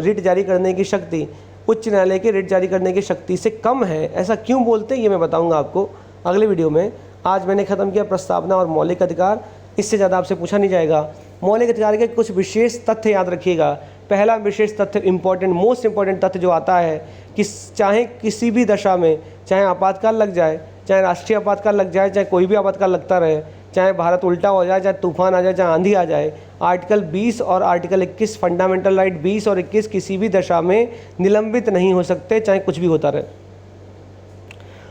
रिट जारी करने की शक्ति उच्च न्यायालय के रिट जारी करने की शक्ति से कम है, ऐसा क्यों बोलते हैं, ये मैं बताऊंगा आपको अगले वीडियो में। आज मैंने ख़त्म किया प्रस्तावना और मौलिक अधिकार, इससे ज़्यादा आपसे पूछा नहीं जाएगा। मौलिक अधिकार के कुछ विशेष तथ्य याद रखिएगा। पहला विशेष तथ्य, इंपॉर्टेंट, मोस्ट इंपॉर्टेंट तथ्य जो आता है कि चाहे किसी भी दशा में, चाहे आपातकाल लग जाए, चाहे राष्ट्रीय आपातकाल लग जाए, चाहे कोई भी आपातकाल लगता रहे, चाहे भारत उल्टा हो जाए, चाहे तूफान आ जाए, चाहे आंधी आ जाए, आर्टिकल 20 और आर्टिकल 21 फंडामेंटल राइट 20 और 21 किसी भी दशा में निलंबित नहीं हो सकते, चाहे कुछ भी होता रहे।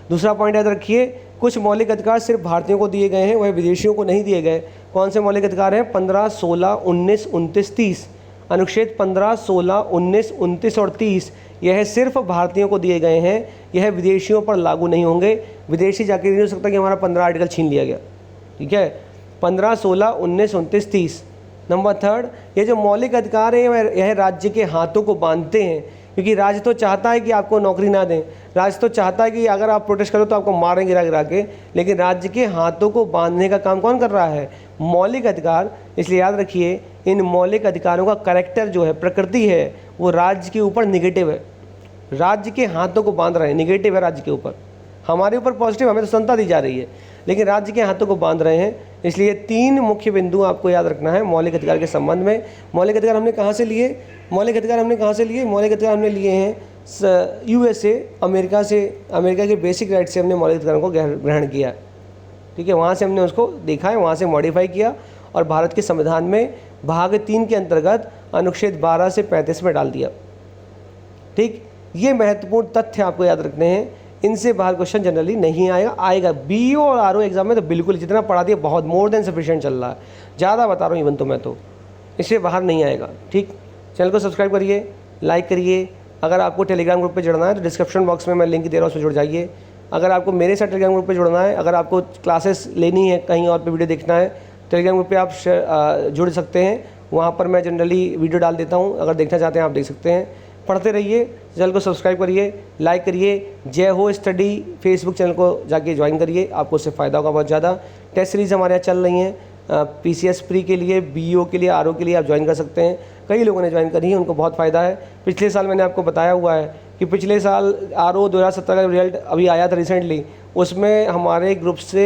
दूसरा पॉइंट याद रखिए, कुछ मौलिक अधिकार सिर्फ भारतीयों को दिए गए हैं, वह विदेशियों को नहीं दिए गए। कौन से मौलिक अधिकार हैं? 15, 16, 19, 29, 30। अनुच्छेद 15, 16, 19, 29 और 30 यह सिर्फ भारतीयों को दिए गए हैं, यह विदेशियों पर लागू नहीं होंगे। विदेशी जाके नहीं हो सकता कि हमारा 15 आर्टिकल छीन लिया गया। ठीक है, 15, 16, 19, 29, 30। नंबर 3, ये जो मौलिक अधिकार हैं यह राज्य के हाथों को बांधते हैं, क्योंकि राज्य तो चाहता है कि आपको नौकरी ना दें, राज्य तो चाहता है कि अगर आप प्रोटेस्ट करो तो आपको मारें गिरा गिरा के, लेकिन राज्य के हाथों को बांधने का काम कौन कर रहा है? मौलिक अधिकार। इसलिए याद रखिए, इन मौलिक अधिकारों का कैरेक्टर जो है, प्रकृति है, वो राज्य के ऊपर निगेटिव है। राज्य के हाथों को बांध रहे हैं, निगेटिव है राज्य के ऊपर। हमारे ऊपर पॉजिटिव, हमें तो स्वतंत्रता दी जा रही है, लेकिन राज्य के हाथों को बांध रहे हैं। इसलिए 3 मुख्य बिंदु आपको याद रखना है मौलिक अधिकार के संबंध में। मौलिक अधिकार हमने कहाँ से लिए? मौलिक अधिकार हमने लिए हैं USA, अमेरिका से, अमेरिका के बेसिक राइट से हमने मौलिक अधिकारों को ग्रहण किया। ठीक है, वहाँ से हमने उसको देखा है, वहाँ से मॉडिफाई किया और भारत के संविधान में भाग 3 के अंतर्गत अनुच्छेद 12 से 35 में डाल दिया। ठीक, ये महत्वपूर्ण तथ्य आपको याद रखने हैं। इनसे बाहर क्वेश्चन जनरली नहीं आएगा। BO और RO एग्जाम में तो बिल्कुल जितना पढ़ा दिया बहुत मोर देन सफिशिएंट चल रहा है, ज़्यादा बता रहा हूँ इवन तो मैं तो, इससे बाहर नहीं आएगा। ठीक, चैनल को सब्सक्राइब करिए, लाइक करिए। अगर आपको टेलीग्राम ग्रुप पे जुड़ना है तो डिस्क्रिप्शन बॉक्स में मैं लिंक दे रहा हूँ, उसमें जुड़ जाइए। अगर आपको मेरे साथ टेलीग्राम ग्रुप पे जुड़ना है, अगर आपको क्लासेस लेनी है, कहीं और पे वीडियो देखना है, टेलीग्राम ग्रुप पे आप जुड़ सकते हैं। वहाँ पर मैं जनरली वीडियो डाल देता हूँ, अगर देखना चाहते हैं आप देख सकते हैं। पढ़ते रहिए, चैनल को सब्सक्राइब करिए, लाइक करिए। जय हो स्टडी फेसबुक चैनल को जाके ज्वाइन करिए, आपको उससे फ़ायदा होगा बहुत ज़्यादा। टेस्ट सीरीज़ हमारे यहाँ चल रही हैं, PCS प्री के लिए, BO के लिए, RO के लिए आप ज्वाइन कर सकते हैं। कई लोगों ने ज्वाइन करी है, उनको बहुत फ़ायदा है। पिछले साल मैंने आपको बताया हुआ है कि पिछले साल RO 2017 का रिजल्ट अभी आया था रिसेंटली, उसमें हमारे ग्रुप से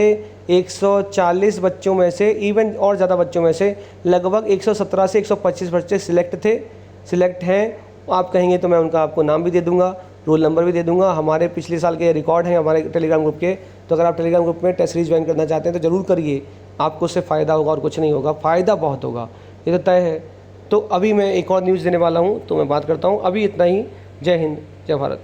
140 बच्चों में से, इवन और ज़्यादा बच्चों में से लगभग 117 से 125 बच्चे सिलेक्ट हैं। आप कहेंगे तो मैं उनका आपको नाम भी दे दूंगा, रोल नंबर भी दे दूंगा। हमारे पिछले साल के रिकॉर्ड हैं हमारे टेलीग्राम ग्रुप के। तो अगर आप टेलीग्राम ग्रुप में टेस्ट सीरीज ज्वाइन करना चाहते हैं तो ज़रूर करिए, आपको उससे फ़ायदा होगा और कुछ नहीं होगा, फ़ायदा बहुत होगा, ये तो तय है। तो अभी मैं एक और न्यूज़ देने वाला हूँ, तो मैं बात करता हूँ। अभी इतना ही। जय हिंद, जय भारत।